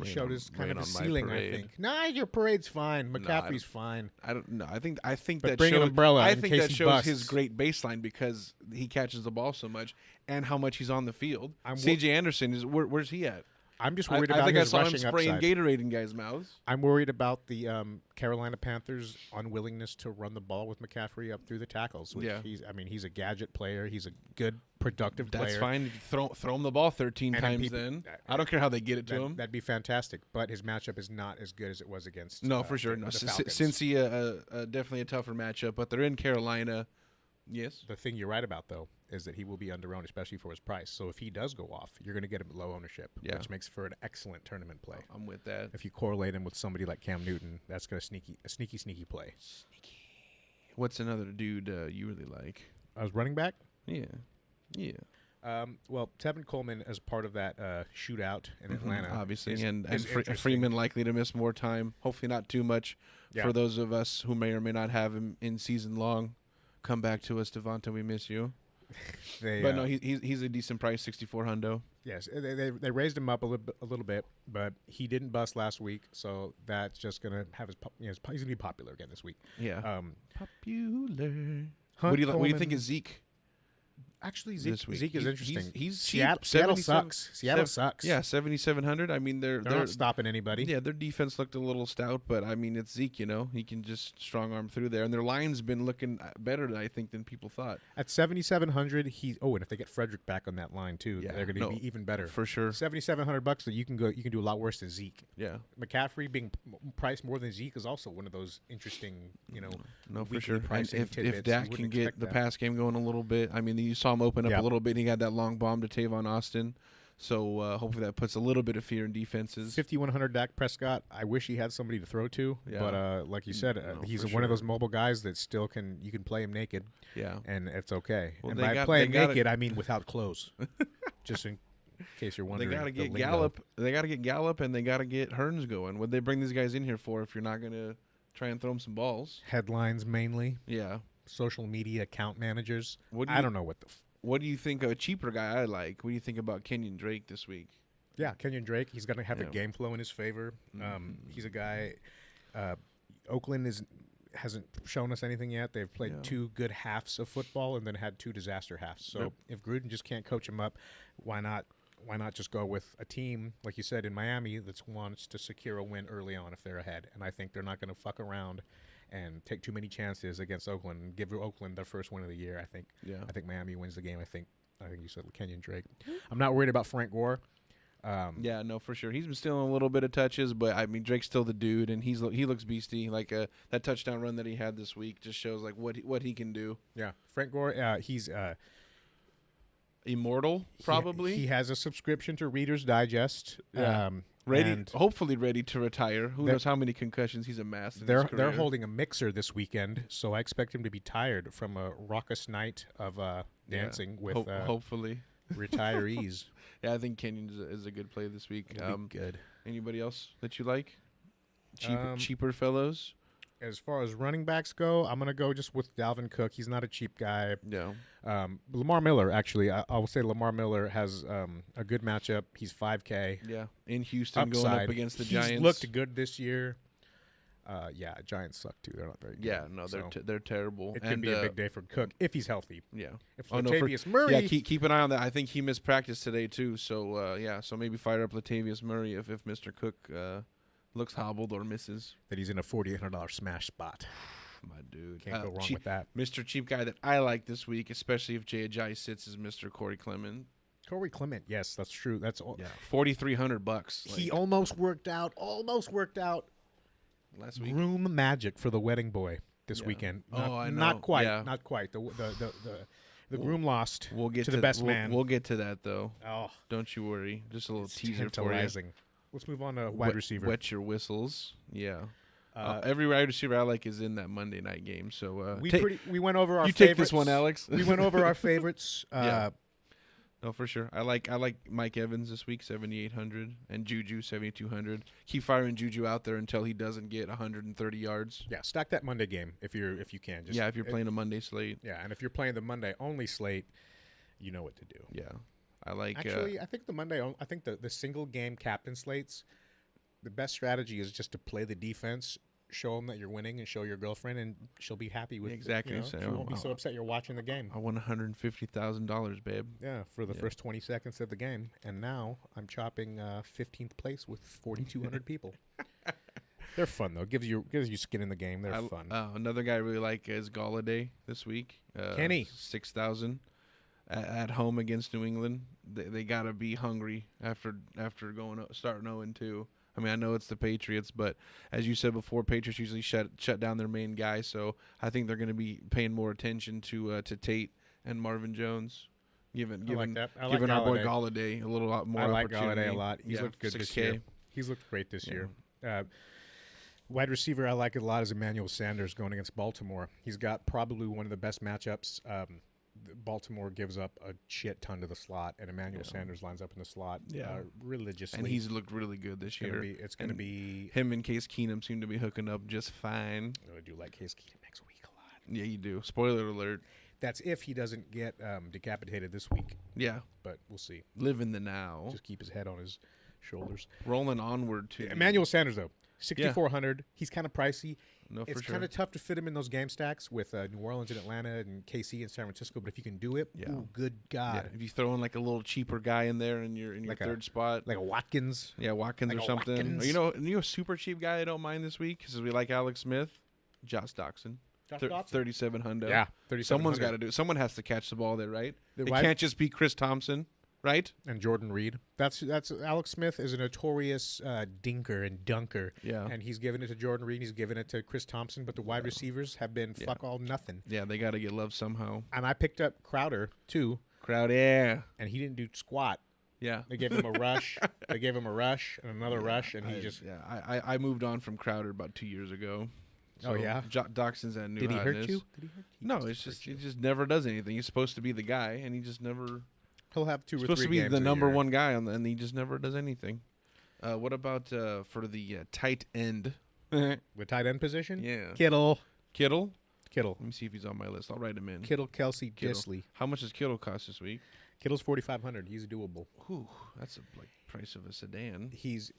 Speaker 1: showed his kind of a ceiling. I think. Nah, your parade's fine. McCaffrey's fine.
Speaker 2: I don't know. I think
Speaker 1: but
Speaker 2: that
Speaker 1: bring
Speaker 2: shows.
Speaker 1: an umbrella.
Speaker 2: I
Speaker 1: in
Speaker 2: think
Speaker 1: case
Speaker 2: that
Speaker 1: he
Speaker 2: shows
Speaker 1: busts.
Speaker 2: his great baseline because he catches the ball so much and how much he's on the field.
Speaker 1: I'm
Speaker 2: C.J. Anderson is where's he at?
Speaker 1: I'm just worried about
Speaker 2: I think
Speaker 1: his
Speaker 2: I saw him
Speaker 1: rushing
Speaker 2: spraying
Speaker 1: upside.
Speaker 2: Gatorade in guys' mouths.
Speaker 1: I'm worried about the Carolina Panthers' unwillingness to run the ball with McCaffrey up through the tackles. Which he's a gadget player. He's a good, productive player.
Speaker 2: That's fine. Throw him the ball 13
Speaker 1: And
Speaker 2: times.
Speaker 1: people,
Speaker 2: Then I don't care how they get it to him.
Speaker 1: That'd be fantastic. But his matchup is not as good as it was against.
Speaker 2: No, for sure. No,
Speaker 1: the Falcons.
Speaker 2: Cincy, definitely a tougher matchup, but they're in Carolina. Yes.
Speaker 1: The thing you're right about, though, is that he will be under-owned, especially for his price. So if he does go off, you're going to get him at low ownership, which makes for an excellent tournament play.
Speaker 2: I'm with that.
Speaker 1: If you correlate him with somebody like Cam Newton, that's going to sneaky play.
Speaker 2: Sneaky. What's another dude you really like?
Speaker 1: I was running back?
Speaker 2: Yeah.
Speaker 1: Well, Tevin Coleman as part of that shootout in Atlanta.
Speaker 2: Obviously, and Freeman likely to miss more time. Hopefully not too much for those of us who may or may not have him in season long. Come back to us, Devonta. We miss you. But no, he's a decent price, 64 hundo.
Speaker 1: Yes, they raised him up a little bit, but he didn't bust last week, so that's just gonna have he's gonna be popular again this week.
Speaker 2: Yeah, popular. What do you think of Zeke?
Speaker 1: Actually, Zeke is interesting.
Speaker 2: He's
Speaker 1: Seattle sucks. Seattle sucks.
Speaker 2: Yeah, 7,700. I mean, they're
Speaker 1: not stopping anybody.
Speaker 2: Yeah, their defense looked a little stout, but I mean, it's Zeke. He can just strong arm through there, and their line's been looking better, I think, than people thought.
Speaker 1: At 7,700, and if they get Frederick back on that line too, they're going to be even better
Speaker 2: for sure.
Speaker 1: $7,700, so you can do a lot worse than Zeke.
Speaker 2: Yeah,
Speaker 1: McCaffrey being priced more than Zeke is also one of those interesting,
Speaker 2: no, for sure. And if
Speaker 1: Dak
Speaker 2: can get the pass game going a little bit, I mean, you saw him open up a little bit. And he got that long bomb to Tavon Austin, so hopefully that puts a little bit of fear in defenses.
Speaker 1: 5,100 Dak Prescott. I wish he had somebody to throw to, but like you said, he's one of those mobile guys that still you can play him naked.
Speaker 2: Yeah,
Speaker 1: and it's okay.
Speaker 2: Well,
Speaker 1: and by playing naked, I mean without clothes. Just in case you're wondering.
Speaker 2: They got to get Gallup. They got to get Gallup, and they got to get Hearns going. What'd they bring these guys in here for if you're not going to try and throw them some balls?
Speaker 1: Headlines mainly.
Speaker 2: Yeah.
Speaker 1: Social media account managers. I don't know what the.
Speaker 2: What do you think of a cheaper guy I like? What do you think about Kenyon Drake this week?
Speaker 1: Yeah, Kenyon Drake. He's going to have the game flow in his favor. He's a guy. Oakland hasn't shown us anything yet. They've played 2 good halves of football and then had 2 disaster halves. So if Gruden just can't coach him up, why not just go with a team, like you said, in Miami that wants to secure a win early on if they're ahead? And I think they're not going to fuck around and take too many chances against Oakland and give Oakland their first win of the year. I think Miami wins the game. I think you said Kenyon Drake. I'm not worried about Frank Gore.
Speaker 2: Yeah, no, for sure. He's been stealing a little bit of touches, but I mean Drake's still the dude, and he looks beastie. Like that touchdown run that he had this week just shows like what he can do.
Speaker 1: Yeah, Frank Gore. He's
Speaker 2: immortal, probably.
Speaker 1: He has a subscription to Reader's Digest.
Speaker 2: Hopefully ready to retire. Who knows how many concussions he's amassed in his career.
Speaker 1: They're holding a mixer this weekend, so I expect him to be tired from a raucous night of dancing with
Speaker 2: hopefully
Speaker 1: retirees.
Speaker 2: Yeah, I think Kenyon is a good play this week.
Speaker 1: Good.
Speaker 2: Anybody else that you like? Cheaper fellows?
Speaker 1: As far as running backs go, I'm going to go just with Dalvin Cook. He's not a cheap guy.
Speaker 2: Yeah.
Speaker 1: Lamar Miller, actually. I will say Lamar Miller has a good matchup. He's 5K.
Speaker 2: Yeah. In Houston
Speaker 1: upside.
Speaker 2: Going up against the Giants.
Speaker 1: He's looked good this year. Giants suck, too. They're not very good.
Speaker 2: Yeah, no, they're terrible.
Speaker 1: It could be a big day for Cook if he's healthy.
Speaker 2: Yeah.
Speaker 1: If Latavius Murray.
Speaker 2: Yeah, keep an eye on that. I think he missed practice today, too. So, so maybe fire up Latavius Murray if Mr. Cook looks hobbled or misses.
Speaker 1: That he's in a $4,800 smash spot.
Speaker 2: My dude.
Speaker 1: Can't go wrong with that.
Speaker 2: Mr. Cheap guy that I like this week, especially if Jay Ajayi sits, is Mr. Corey Clement.
Speaker 1: Corey Clement. Yes, that's true. That's all.
Speaker 2: Yeah, $4,300.
Speaker 1: He almost worked out.
Speaker 2: Last week.
Speaker 1: Room magic for the wedding boy this
Speaker 2: Yeah.
Speaker 1: weekend.
Speaker 2: I know.
Speaker 1: Not quite.
Speaker 2: Yeah.
Speaker 1: Not quite. The groom lost.
Speaker 2: We'll get
Speaker 1: to the best
Speaker 2: we'll,
Speaker 1: man.
Speaker 2: We'll get to that though.
Speaker 1: Oh,
Speaker 2: Don't you worry. Just a little
Speaker 1: it's
Speaker 2: teaser for you.
Speaker 1: tantalizing. Let's move on to wide receiver.
Speaker 2: Wet your whistles. Yeah. Every wide receiver I like is in that Monday night game. So
Speaker 1: we went over our
Speaker 2: you
Speaker 1: favorites.
Speaker 2: take this one, Alex.
Speaker 1: We went over our favorites.
Speaker 2: Yeah. No, for sure. I like Mike Evans this week, 7,800, and Juju 7,200. Keep firing Juju out there until he doesn't get 130 yards.
Speaker 1: Yeah, stack that Monday game if you can. Just,
Speaker 2: if you're playing a Monday slate.
Speaker 1: Yeah, and if you're playing the Monday only slate, you know what to do.
Speaker 2: Yeah, I like.
Speaker 1: Actually, I think the single game captain slates, the best strategy is just to play the defense. Show them that you're winning and show your girlfriend, and she'll be happy with
Speaker 2: exactly.
Speaker 1: She won't be so upset you're watching the game.
Speaker 2: I won $150,000, babe.
Speaker 1: Yeah, for the first 20 seconds of the game, and now I'm chopping 15th place with 4,200 people. They're fun though. Gives you skin in the game. They're fun.
Speaker 2: Another guy I really like is Galladay this week.
Speaker 1: Kenny
Speaker 2: 6,000 at home against New England. They gotta be hungry after starting 0-2. I mean, I know it's the Patriots, but as you said before, Patriots usually shut down their main guy, so I think they're going to be paying more attention to Tate and Marvin Jones, giving our boy Galladay a little lot more.
Speaker 1: I like
Speaker 2: opportunity.
Speaker 1: Galladay a lot. He's looked good 6K. This year. He's looked great this year. Wide receiver I like a lot is Emmanuel Sanders going against Baltimore. He's got probably one of the best matchups. Baltimore gives up a shit ton to the slot, and Emmanuel Sanders lines up in the slot religiously.
Speaker 2: And he's looked really good this year.
Speaker 1: It's going to be
Speaker 2: him and Case Keenum seem to be hooking up just fine.
Speaker 1: I do like Case Keenum next week a lot.
Speaker 2: Yeah, you do. Spoiler alert.
Speaker 1: That's if he doesn't get decapitated this week.
Speaker 2: Yeah,
Speaker 1: but we'll see.
Speaker 2: Live in the now.
Speaker 1: Just keep his head on his shoulders.
Speaker 2: Rolling onward to
Speaker 1: Emmanuel Sanders though. 6,400. He's kind of pricey.
Speaker 2: No,
Speaker 1: it's kind of tough to fit him in those game stacks with New Orleans and Atlanta and KC and San Francisco. But if you can do it, good God!
Speaker 2: Yeah. If you throw in like a little cheaper guy in there in your
Speaker 1: like
Speaker 2: third spot,
Speaker 1: like a Watkins,
Speaker 2: Watkins
Speaker 1: like
Speaker 2: or something.
Speaker 1: Watkins.
Speaker 2: Or, you know, a super cheap guy I don't mind this week because we like Alex Smith, Josh Doxson. 3,700.
Speaker 1: Yeah, 3,700.
Speaker 2: Someone's got to do it. Someone has to catch the ball there, right? It
Speaker 1: wide,
Speaker 2: can't just be Chris Thompson, right?
Speaker 1: And Jordan Reed. That's Alex Smith is a notorious dinker and dunker.
Speaker 2: Yeah.
Speaker 1: And he's given it to Jordan Reed. He's given it to Chris Thompson. But the wide receivers have been fuck all nothing.
Speaker 2: Yeah, they got to get love somehow.
Speaker 1: And I picked up Crowder too.
Speaker 2: Crowder.
Speaker 1: And he didn't do squat.
Speaker 2: Yeah.
Speaker 1: They gave him a rush. They gave him a rush and another rush, and he just.
Speaker 2: Yeah, I moved on from Crowder about 2 years ago. So
Speaker 1: oh yeah,
Speaker 2: Doxson's that new.
Speaker 1: Did he
Speaker 2: hotness.
Speaker 1: hurt you? Did he hurt you?
Speaker 2: No, it's just he just never does anything. He's supposed to be the guy, and he just never.
Speaker 1: He'll have 2 or 3
Speaker 2: supposed to be
Speaker 1: games
Speaker 2: the number
Speaker 1: year.
Speaker 2: one guy, and he just never does anything. What about for the tight end?
Speaker 1: The tight end position?
Speaker 2: Yeah,
Speaker 1: Kittle.
Speaker 2: Let me see if he's on my list. I'll write him in.
Speaker 1: Kittle, Kelsey, Disley.
Speaker 2: How much does Kittle cost this week?
Speaker 1: Kittle's 4,500. He's doable.
Speaker 2: Whew, that's a price of a sedan.
Speaker 1: He's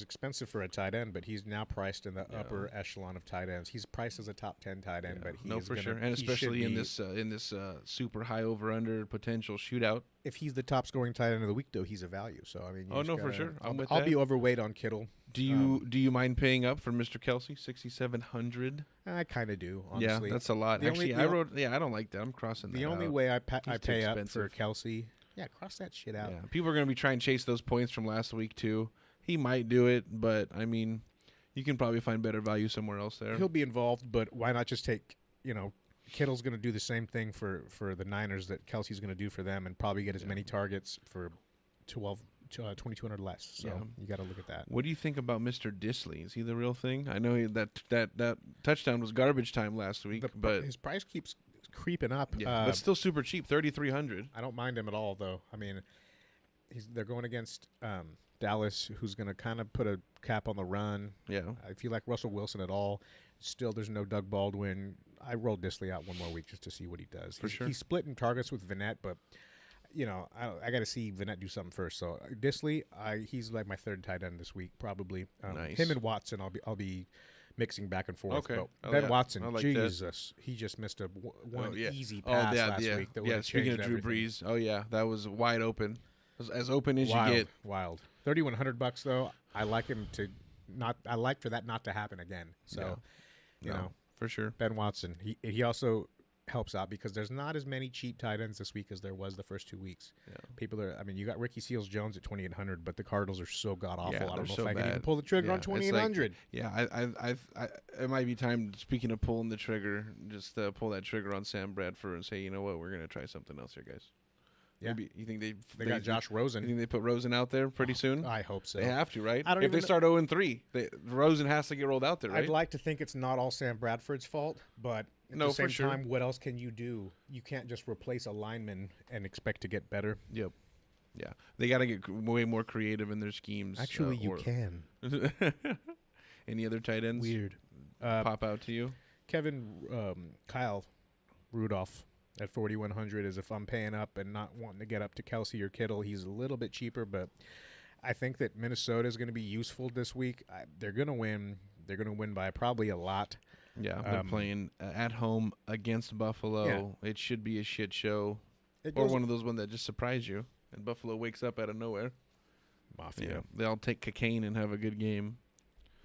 Speaker 1: expensive for a tight end, but he's now priced in the upper echelon of tight ends. He's priced as a top 10 tight end, but
Speaker 2: sure, and especially in this super high over under potential shootout.
Speaker 1: If he's the top scoring tight end of the week, though, he's a value. So I mean,
Speaker 2: for sure.
Speaker 1: I'll be overweight on Kittle.
Speaker 2: Do you mind paying up for Mr. Kelsey, 6,700?
Speaker 1: I kind of do, honestly.
Speaker 2: Yeah, that's a lot. I don't like that. I'm crossing that.
Speaker 1: The only way I pay up for Kelsey. Yeah, cross that shit out.
Speaker 2: Yeah. People are going to be trying to chase those points from last week, too. He might do it, but, I mean, you can probably find better value somewhere else there.
Speaker 1: He'll be involved, but why not just take, Kittle's going to do the same thing for the Niners that Kelsey's going to do for them and probably get as many targets for 2,200 less. So you got to look at that.
Speaker 2: What do you think about Mr. Disley? Is he the real thing? I know that touchdown was garbage time last week, but
Speaker 1: his price keeps creeping up.
Speaker 2: Yeah, but still super cheap, 3,300.
Speaker 1: I don't mind him at all, though. I mean, they're going against Dallas, who's going to kind of put a cap on the run.
Speaker 2: Yeah.
Speaker 1: If you like Russell Wilson at all, still there's no Doug Baldwin. I rolled Disley out one more week just to see what he does.
Speaker 2: Sure.
Speaker 1: He's splitting targets with Vinette, but I got to see Vinette do something first. So Disley, he's like my third tight end this week, probably.
Speaker 2: Nice.
Speaker 1: Him and Watson, I'll be mixing back and forth.
Speaker 2: Okay.
Speaker 1: But Ben Watson,
Speaker 2: like
Speaker 1: Jesus, he just missed one easy pass last week. That
Speaker 2: speaking of Drew
Speaker 1: everything.
Speaker 2: Brees, that was wide open. As open as
Speaker 1: wild,
Speaker 2: you get.
Speaker 1: Wild. $3,100 though. I like him to not. I like for that not to happen again. So,
Speaker 2: for sure.
Speaker 1: Ben Watson. He also helps out because there's not as many cheap tight ends this week as there was the first 2 weeks.
Speaker 2: Yeah.
Speaker 1: People are. I mean, you got Ricky Seals-Jones at 2,800, but the Cardinals are so god awful.
Speaker 2: Yeah,
Speaker 1: I don't know
Speaker 2: they're so
Speaker 1: if I can even
Speaker 2: bad.
Speaker 1: pull the trigger
Speaker 2: Yeah,
Speaker 1: on
Speaker 2: it's like-
Speaker 1: 2,800.
Speaker 2: Yeah, it might be time. Speaking of pulling the trigger, just pull that trigger on Sam Bradford and say, you know what, we're gonna try something else here, guys.
Speaker 1: Yeah.
Speaker 2: Maybe you think
Speaker 1: They got Josh
Speaker 2: You
Speaker 1: Rosen.
Speaker 2: think they put Rosen out there pretty soon?
Speaker 1: I hope so.
Speaker 2: They have to, right?
Speaker 1: I don't
Speaker 2: if they
Speaker 1: even
Speaker 2: start 0-3, Rosen has to get rolled out there, right?
Speaker 1: I'd like to think it's not all Sam Bradford's fault, but at
Speaker 2: No,
Speaker 1: the
Speaker 2: for
Speaker 1: same
Speaker 2: sure.
Speaker 1: time, what else can you do? You can't just replace a lineman and expect to get better.
Speaker 2: Yep. Yeah, they got to get way more creative in their schemes.
Speaker 1: Actually, you can.
Speaker 2: Any other tight ends
Speaker 1: Weird.
Speaker 2: pop out to you?
Speaker 1: Kyle Rudolph at 4,100 is if I'm paying up and not wanting to get up to Kelsey or Kittle. He's a little bit cheaper, but I think that Minnesota is going to be useful this week. They're going to win. They're going to win by probably a lot.
Speaker 2: Yeah, they're playing at home against Buffalo. It should be a shit show, or one of those ones that just surprise you, and Buffalo wakes up out of nowhere.
Speaker 1: Mafia.
Speaker 2: Yeah, they all take cocaine and have a good game.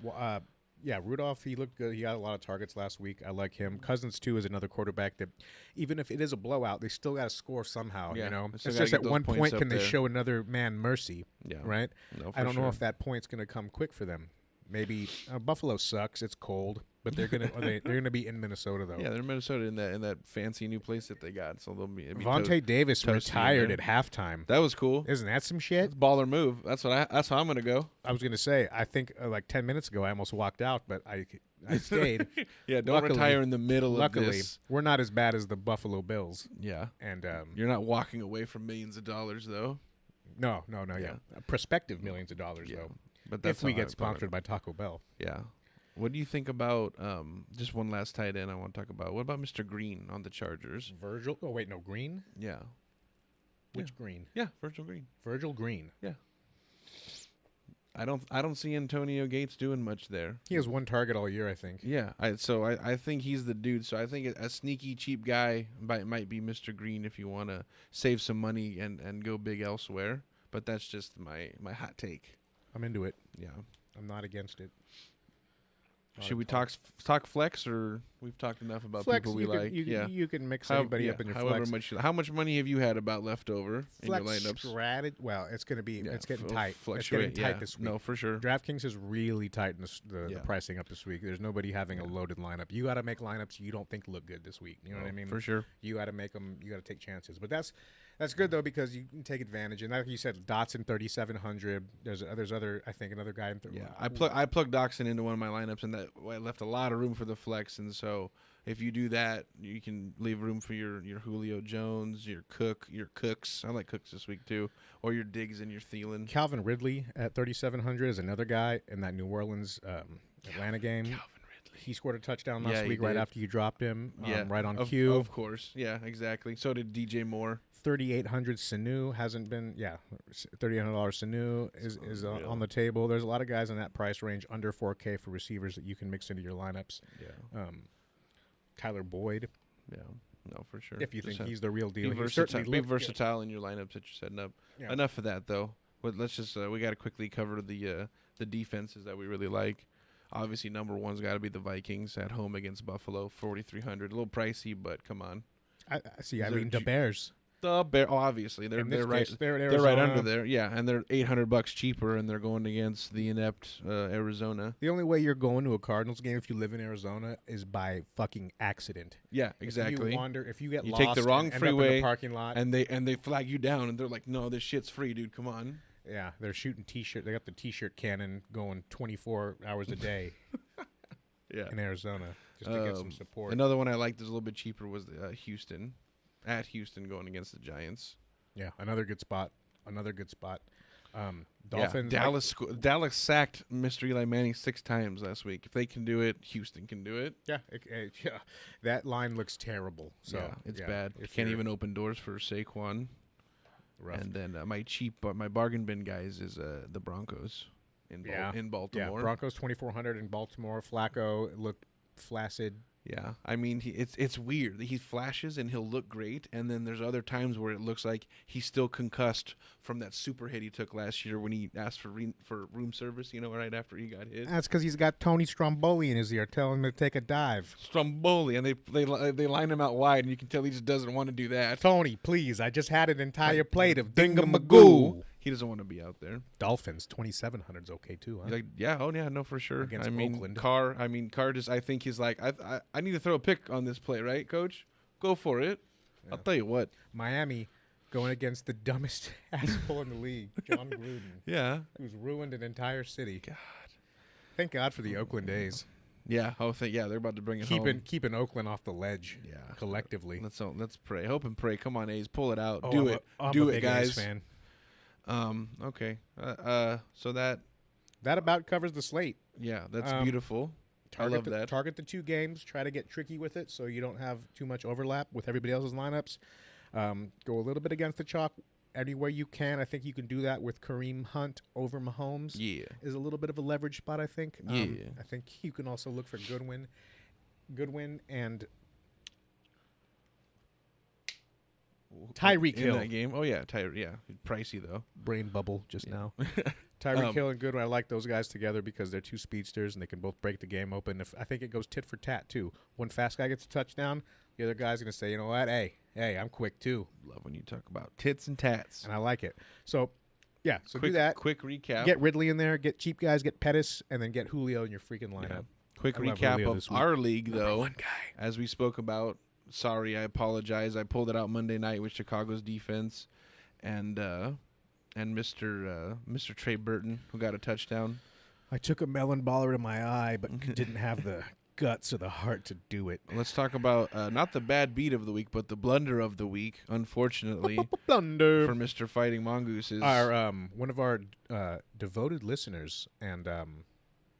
Speaker 1: Well, yeah, Rudolph, he looked good. He got a lot of targets last week. I like him. Cousins, too, is another quarterback that even if it is a blowout, they still got to score somehow,
Speaker 2: Yeah,
Speaker 1: you know?
Speaker 2: they
Speaker 1: It's
Speaker 2: still
Speaker 1: just
Speaker 2: gotta
Speaker 1: at
Speaker 2: get
Speaker 1: one
Speaker 2: those points
Speaker 1: point
Speaker 2: up
Speaker 1: can they
Speaker 2: there.
Speaker 1: show another man mercy,
Speaker 2: Yeah,
Speaker 1: right?
Speaker 2: No,
Speaker 1: I don't know
Speaker 2: sure.
Speaker 1: if that point's going to come quick for them. Maybe Buffalo sucks. It's cold, but they're going to they're going to be in Minnesota, though.
Speaker 2: Yeah, they're in Minnesota in that fancy new place that they got, so they'll be.
Speaker 1: Vontae Davis
Speaker 2: toasty in
Speaker 1: retired
Speaker 2: there.
Speaker 1: at halftime.
Speaker 2: That was cool.
Speaker 1: Isn't that some shit?
Speaker 2: It's a baller move. That's how I'm gonna go.
Speaker 1: I was going to say, I think like 10 minutes ago, I almost walked out, but I stayed.
Speaker 2: Yeah, don't
Speaker 1: Luckily-
Speaker 2: retire in the middle
Speaker 1: Luckily,
Speaker 2: of this.
Speaker 1: we're not as bad as the Buffalo Bills.
Speaker 2: Yeah,
Speaker 1: And
Speaker 2: you're not walking away from millions of dollars though.
Speaker 1: no,
Speaker 2: Yeah.
Speaker 1: yeah. Prospective millions of dollars,
Speaker 2: Yeah.
Speaker 1: though.
Speaker 2: But that's
Speaker 1: If we
Speaker 2: how
Speaker 1: get
Speaker 2: I thought
Speaker 1: sponsored by Taco Bell.
Speaker 2: Yeah. What do you think about just one last tight end I want to talk about? What about Mr. Green on the Chargers?
Speaker 1: Virgil. Oh, wait, no, Green?
Speaker 2: Yeah.
Speaker 1: Which Green?
Speaker 2: Yeah, Virgil Green.
Speaker 1: Virgil Green.
Speaker 2: I don't see Antonio Gates doing much there.
Speaker 1: He has one target all year, I think.
Speaker 2: Yeah, I think he's the dude. So I think a sneaky cheap guy might be Mr. Green if you want to save some money and go big elsewhere. But that's just my hot take.
Speaker 1: I'm into it.
Speaker 2: Yeah.
Speaker 1: I'm not against it.
Speaker 2: Should we talk flex, or we've talked enough about
Speaker 1: Flex,
Speaker 2: people we like?
Speaker 1: You can mix anybody up in your
Speaker 2: however
Speaker 1: flex.
Speaker 2: how much money have you had about left over in your
Speaker 1: Flex
Speaker 2: lineups?
Speaker 1: strategy. Well, it's going to be.
Speaker 2: Yeah,
Speaker 1: it's getting
Speaker 2: it'll
Speaker 1: tight. It's
Speaker 2: fluctuate,
Speaker 1: getting tight this week.
Speaker 2: No, for sure.
Speaker 1: DraftKings is really tight in the
Speaker 2: Yeah.
Speaker 1: pricing up this week. There's nobody having a loaded lineup. You got to make lineups you don't think look good this week. You know what I mean?
Speaker 2: For sure.
Speaker 1: You got to make them. You got to take chances. But that's good though because you can take advantage. And like you said, Dotson 3,700. There's other. I think another guy in.
Speaker 2: Yeah, I plugged Doxson into one of my lineups, and that I left a lot of room for the flex. And so if you do that, you can leave room for your Julio Jones, your Cooks. I like Cooks this week too, or your Diggs and your Thielen.
Speaker 1: Calvin Ridley at 3,700 is another guy in that New Orleans Atlanta game.
Speaker 2: Calvin Ridley.
Speaker 1: He scored a touchdown
Speaker 2: Yeah,
Speaker 1: last
Speaker 2: he
Speaker 1: week right
Speaker 2: did.
Speaker 1: after you dropped him.
Speaker 2: Yeah,
Speaker 1: Right on
Speaker 2: of
Speaker 1: cue.
Speaker 2: Of course. Yeah, exactly. So did DJ Moore.
Speaker 1: 3,800 Sanu hasn't been. Yeah, $3,800 Sanu is on the table. There's a lot of guys in that price range under 4K for receivers that you can mix into your lineups.
Speaker 2: Yeah.
Speaker 1: Tyler Boyd,
Speaker 2: Yeah. No, for sure.
Speaker 1: if you
Speaker 2: Just
Speaker 1: think he's the real
Speaker 2: be
Speaker 1: deal. He
Speaker 2: versatile,
Speaker 1: certainly
Speaker 2: be
Speaker 1: looked good.
Speaker 2: versatile in your lineups that you're setting up.
Speaker 1: Yeah.
Speaker 2: Enough of that though. But let's just we got to quickly cover the defenses that we really like. Obviously, number one's got to be the Vikings at home against Buffalo, 4,300. A little pricey, but come on.
Speaker 1: I see. I
Speaker 2: They're
Speaker 1: mean, the
Speaker 2: ju-
Speaker 1: Bears.
Speaker 2: The Bear, obviously they're
Speaker 1: In this
Speaker 2: right.
Speaker 1: case, they're
Speaker 2: They're right
Speaker 1: Arizona.
Speaker 2: under there, yeah, and they're $800 cheaper, and they're going against the inept Arizona.
Speaker 1: The only way you're going to a Cardinals game if you live in Arizona is by fucking accident.
Speaker 2: Yeah, exactly.
Speaker 1: If you wander, if you get
Speaker 2: You
Speaker 1: lost,
Speaker 2: take the wrong
Speaker 1: and end up in
Speaker 2: freeway,
Speaker 1: the parking lot,
Speaker 2: and they flag you down, and they're like, "No, this shit's free, dude. Come on."
Speaker 1: yeah, they're shooting T-shirt. They got the T-shirt cannon going 24 hours a day
Speaker 2: Yeah.
Speaker 1: in Arizona just to get some support.
Speaker 2: Another one I liked that's a little bit cheaper was Houston, at Houston going against the Giants.
Speaker 1: Yeah, another good spot. Dolphins.
Speaker 2: Yeah, Dallas sacked Mr. Eli Manning 6 times last week. If they can do it, Houston can do it.
Speaker 1: Yeah, that line looks terrible. So
Speaker 2: yeah, it's bad.
Speaker 1: if
Speaker 2: Can't
Speaker 1: you're
Speaker 2: even open doors for Saquon.
Speaker 1: rough.
Speaker 2: And then my bargain bin guys is the Broncos in
Speaker 1: Yeah,
Speaker 2: Baltimore.
Speaker 1: Broncos 2,400 in Baltimore. Flacco looked flaccid.
Speaker 2: Yeah, I mean, it's weird. He flashes and he'll look great, and then there's other times where it looks like he's still concussed from that super hit he took last year when he asked for room service, right after he got hit.
Speaker 1: That's because he's got Tony Stromboli in his ear telling him to take a dive.
Speaker 2: Stromboli, and they line him out wide, and you can tell he just doesn't want to do that.
Speaker 1: Tony, please, I just had an entire plate of dingamagoo.
Speaker 2: He doesn't want to be out there.
Speaker 1: Dolphins, 2,700 is okay too, huh?
Speaker 2: No, for sure.
Speaker 1: Against Oakland.
Speaker 2: Carr just, I think he's like, I need to throw a pick on this play, right, Coach? Go for it. Yeah. I'll tell you what.
Speaker 1: Miami going against the dumbest asshole in the league, John Gruden.
Speaker 2: Yeah.
Speaker 1: Who's ruined an entire city.
Speaker 2: God.
Speaker 1: Thank God for the Oakland A's.
Speaker 2: Yeah. They're about to bring it home.
Speaker 1: Keeping Oakland off the ledge. Yeah. Collectively.
Speaker 2: Let's pray. Hope and pray. Come on, A's, pull it out.
Speaker 1: Oh,
Speaker 2: Do it. Do it, guys.
Speaker 1: A's fan.
Speaker 2: Okay. So that
Speaker 1: about covers the slate.
Speaker 2: Yeah, that's beautiful. I love that.
Speaker 1: Target the 2 games. Try to get tricky with it so you don't have too much overlap with everybody else's lineups. Go a little bit against the chalk anywhere you can. I think you can do that with Kareem Hunt over Mahomes. Yeah, is a little bit of a leverage spot. I think. I think you can also look for Goodwin and Tyreek Hill
Speaker 2: in that game. Oh yeah, pricey though.
Speaker 1: Brain bubble just now. Tyreek Hill and Goodwin. I like those guys together because they're 2 speedsters and they can both break the game open. I think it goes tit for tat too. One fast guy gets a touchdown, the other guy's gonna say, you know what, hey, I'm quick too.
Speaker 2: Love when you talk about tits and tats,
Speaker 1: and I like it. So, yeah. So do that.
Speaker 2: Quick recap.
Speaker 1: Get Ridley in there. Get cheap guys. Get Pettis, and then get Julio in your freaking lineup.
Speaker 2: Yeah. Quick recap of our league though. One guy. As we spoke about. Sorry, I apologize. I pulled it out Monday night with Chicago's defense, and Mr. Trey Burton, who got a touchdown.
Speaker 1: I took a melon baller to my eye, but didn't have the guts or the heart to do it.
Speaker 2: Let's talk about not the bad beat of the week, but the blunder of the week. Unfortunately,
Speaker 1: blunder
Speaker 2: for Mr. Fighting Mongooses.
Speaker 1: Our one of our devoted listeners and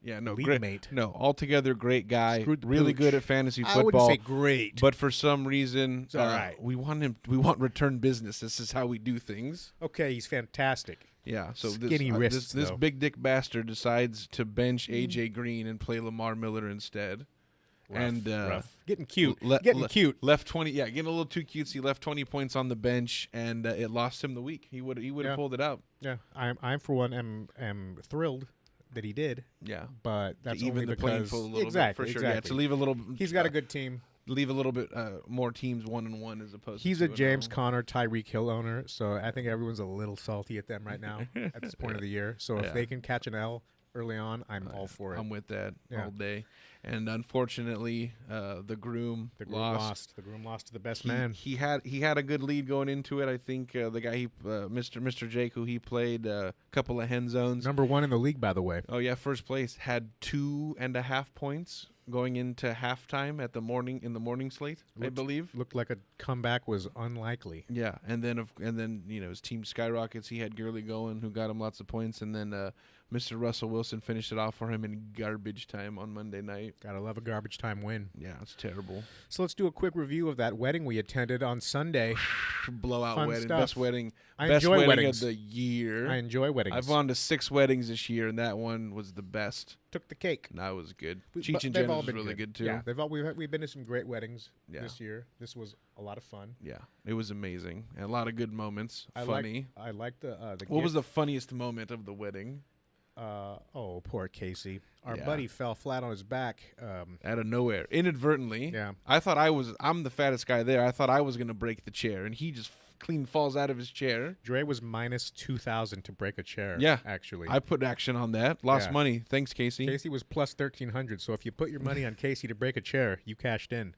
Speaker 1: league mate.
Speaker 2: No, altogether great guy. Really good at fantasy football.
Speaker 1: I wouldn't say great,
Speaker 2: but for some reason,
Speaker 1: all right.
Speaker 2: We want return business. This is how we do things.
Speaker 1: Okay, he's fantastic.
Speaker 2: Yeah, so
Speaker 1: this
Speaker 2: big dick bastard decides to bench AJ Green and play Lamar Miller instead.
Speaker 1: Rough. Getting cute. Cute.
Speaker 2: Left 20. Yeah, getting a little too cutesy. Left 20 points on the bench, and it lost him the week. He would have pulled it out.
Speaker 1: Yeah, I'm for one am thrilled that he did.
Speaker 2: Yeah,
Speaker 1: but that's
Speaker 2: even the playing field a little bit for sure. Yeah, to leave a little.
Speaker 1: He's got a good team.
Speaker 2: Leave a little bit more teams 1-1 as opposed.
Speaker 1: He's
Speaker 2: to
Speaker 1: a James Conner, Tyreek Hill owner, so I think everyone's a little salty at them right now at this point of the year. So if they can catch an L early on, I'm all for it.
Speaker 2: I'm with that all day. And unfortunately, the groom lost.
Speaker 1: The groom lost to the best man.
Speaker 2: He had a good lead going into it. I think the guy Mr. Jake, who he played a couple of end zones.
Speaker 1: Number 1 in the league, by the way.
Speaker 2: Oh yeah, first place. Had 2.5 points going into halftime in the morning slate. I believe
Speaker 1: looked like a comeback was unlikely.
Speaker 2: Yeah, and then his team skyrockets. He had Gurley going, who got him lots of points, and then Mr. Russell Wilson finished it off for him in garbage time on Monday night.
Speaker 1: Gotta love a garbage time win.
Speaker 2: Yeah, it's terrible.
Speaker 1: So let's do a quick review of that wedding we attended on Sunday.
Speaker 2: Blowout
Speaker 1: Fun
Speaker 2: wedding,
Speaker 1: stuff.
Speaker 2: Best wedding
Speaker 1: weddings
Speaker 2: of the year.
Speaker 1: I enjoy weddings.
Speaker 2: I've gone to 6 weddings this year, and that one was the best.
Speaker 1: Took the cake.
Speaker 2: That was good. Cheech and Jenna's was really good too.
Speaker 1: Yeah, we've been to some great weddings this year. This was a lot of fun.
Speaker 2: Yeah, it was amazing, and a lot of good moments. Funny.
Speaker 1: I liked the.
Speaker 2: What was the funniest moment of the wedding?
Speaker 1: Poor Casey. Our buddy fell flat on his back
Speaker 2: out of nowhere, inadvertently.
Speaker 1: Yeah,
Speaker 2: I'm the fattest guy there. I thought I was gonna break the chair, and he just clean falls out of his chair.
Speaker 1: Dre was minus 2,000 to break a chair.
Speaker 2: Yeah,
Speaker 1: actually,
Speaker 2: I put action on that. Lost money. Thanks, Casey.
Speaker 1: Casey was plus 1,300. So if you put your money on Casey to break a chair, you cashed in.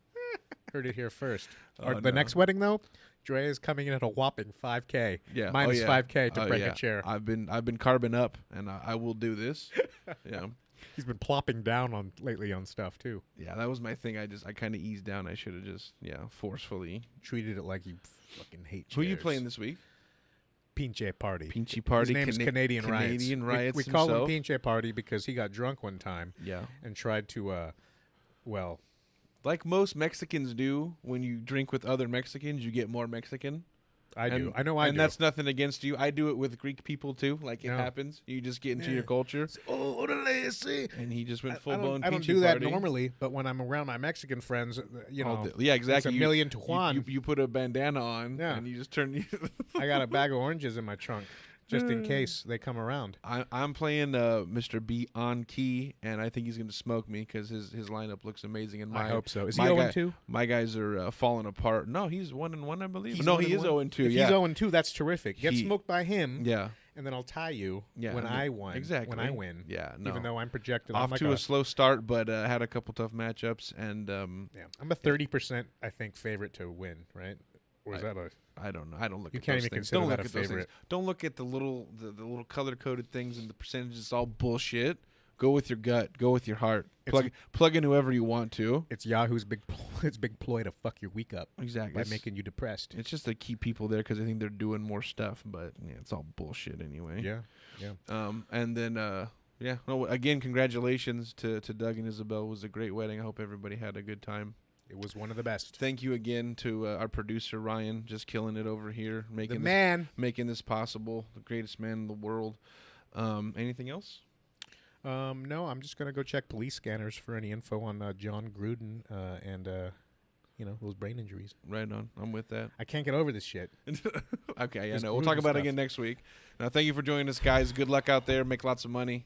Speaker 1: Heard it here first. Next wedding though, Dre is coming in at a whopping 5K.
Speaker 2: Yeah,
Speaker 1: minus 5K to break a chair.
Speaker 2: I've been carbon up, and I will do this. Yeah.
Speaker 1: He's been plopping down lately on stuff too.
Speaker 2: Yeah, that was my thing. I kind of eased down. I should have just forcefully
Speaker 1: treated it like you fucking hate chairs.
Speaker 2: Who are you playing this week?
Speaker 1: Pinche Party.
Speaker 2: Pinche Party.
Speaker 1: His name is Canadian Riots.
Speaker 2: Canadian Riots.
Speaker 1: We call him Pinche Party because he got drunk one time.
Speaker 2: Yeah.
Speaker 1: And tried to,
Speaker 2: like most Mexicans do, when you drink with other Mexicans, you get more Mexican.
Speaker 1: I do.
Speaker 2: And,
Speaker 1: I know I
Speaker 2: and
Speaker 1: do.
Speaker 2: that's nothing against you. I do it with Greek people too. Like it
Speaker 1: No.
Speaker 2: happens. You just get into your culture.
Speaker 1: Oh,
Speaker 2: And he just went full blown.
Speaker 1: I don't do that normally, but when I'm around my Mexican friends, you know,
Speaker 2: yeah, exactly.
Speaker 1: it's a million to one.
Speaker 2: You put a bandana on, and you just turn.
Speaker 1: I got a bag of oranges in my trunk, just in case they come around.
Speaker 2: I'm playing Mr. B on key, and I think he's going to smoke me because his lineup looks amazing. And
Speaker 1: I hope so. Is he
Speaker 2: my
Speaker 1: 0-2?
Speaker 2: My guys are falling apart. No, he's 1-1, I believe.
Speaker 1: He's
Speaker 2: No,
Speaker 1: 1-1?
Speaker 2: he is 0-2.
Speaker 1: If
Speaker 2: yeah,
Speaker 1: he's 0-2, that's terrific. Get smoked by him.
Speaker 2: Yeah.
Speaker 1: And then I'll tie you
Speaker 2: Yeah,
Speaker 1: when I win.
Speaker 2: Exactly.
Speaker 1: When I win.
Speaker 2: Yeah. No.
Speaker 1: Even though I'm projected.
Speaker 2: Off
Speaker 1: I'm like
Speaker 2: to a slow start, but had a couple tough matchups, and
Speaker 1: yeah, I'm a 30%, I think, favorite to win, right? Or is that a?
Speaker 2: I don't know. I don't look
Speaker 1: You
Speaker 2: at
Speaker 1: can't
Speaker 2: those
Speaker 1: even
Speaker 2: things.
Speaker 1: consider
Speaker 2: Don't
Speaker 1: that
Speaker 2: look
Speaker 1: a
Speaker 2: at those
Speaker 1: favorite.
Speaker 2: things. Don't look at the little color coded things and the percentages. It's all bullshit. Go with your gut. Go with your heart. Plug in whoever you want to.
Speaker 1: It's Yahoo's big ploy to fuck your week up.
Speaker 2: Exactly.
Speaker 1: By making you depressed.
Speaker 2: It's just to keep people there because I think they're doing more stuff, but yeah, it's all bullshit anyway.
Speaker 1: Yeah. Yeah.
Speaker 2: And then yeah. No, again, congratulations to Doug and Isabel. It was a great wedding. I hope everybody had a good time.
Speaker 1: It was one of the best.
Speaker 2: Thank you again to our producer Ryan, just killing it over here, making this possible. The greatest man in the world. Anything else?
Speaker 1: No, I'm just gonna go check police scanners for any info on John Gruden and those brain injuries.
Speaker 2: Right on. I'm with that.
Speaker 1: I can't get over this shit.
Speaker 2: Okay, yeah,
Speaker 1: This
Speaker 2: no, we'll talk
Speaker 1: Gruden
Speaker 2: about it
Speaker 1: stuff.
Speaker 2: again next week. Now, thank you for joining us, guys. Good luck out there. Make lots of money.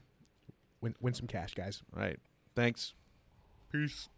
Speaker 1: Win some cash, guys.
Speaker 2: All right. Thanks.
Speaker 1: Peace.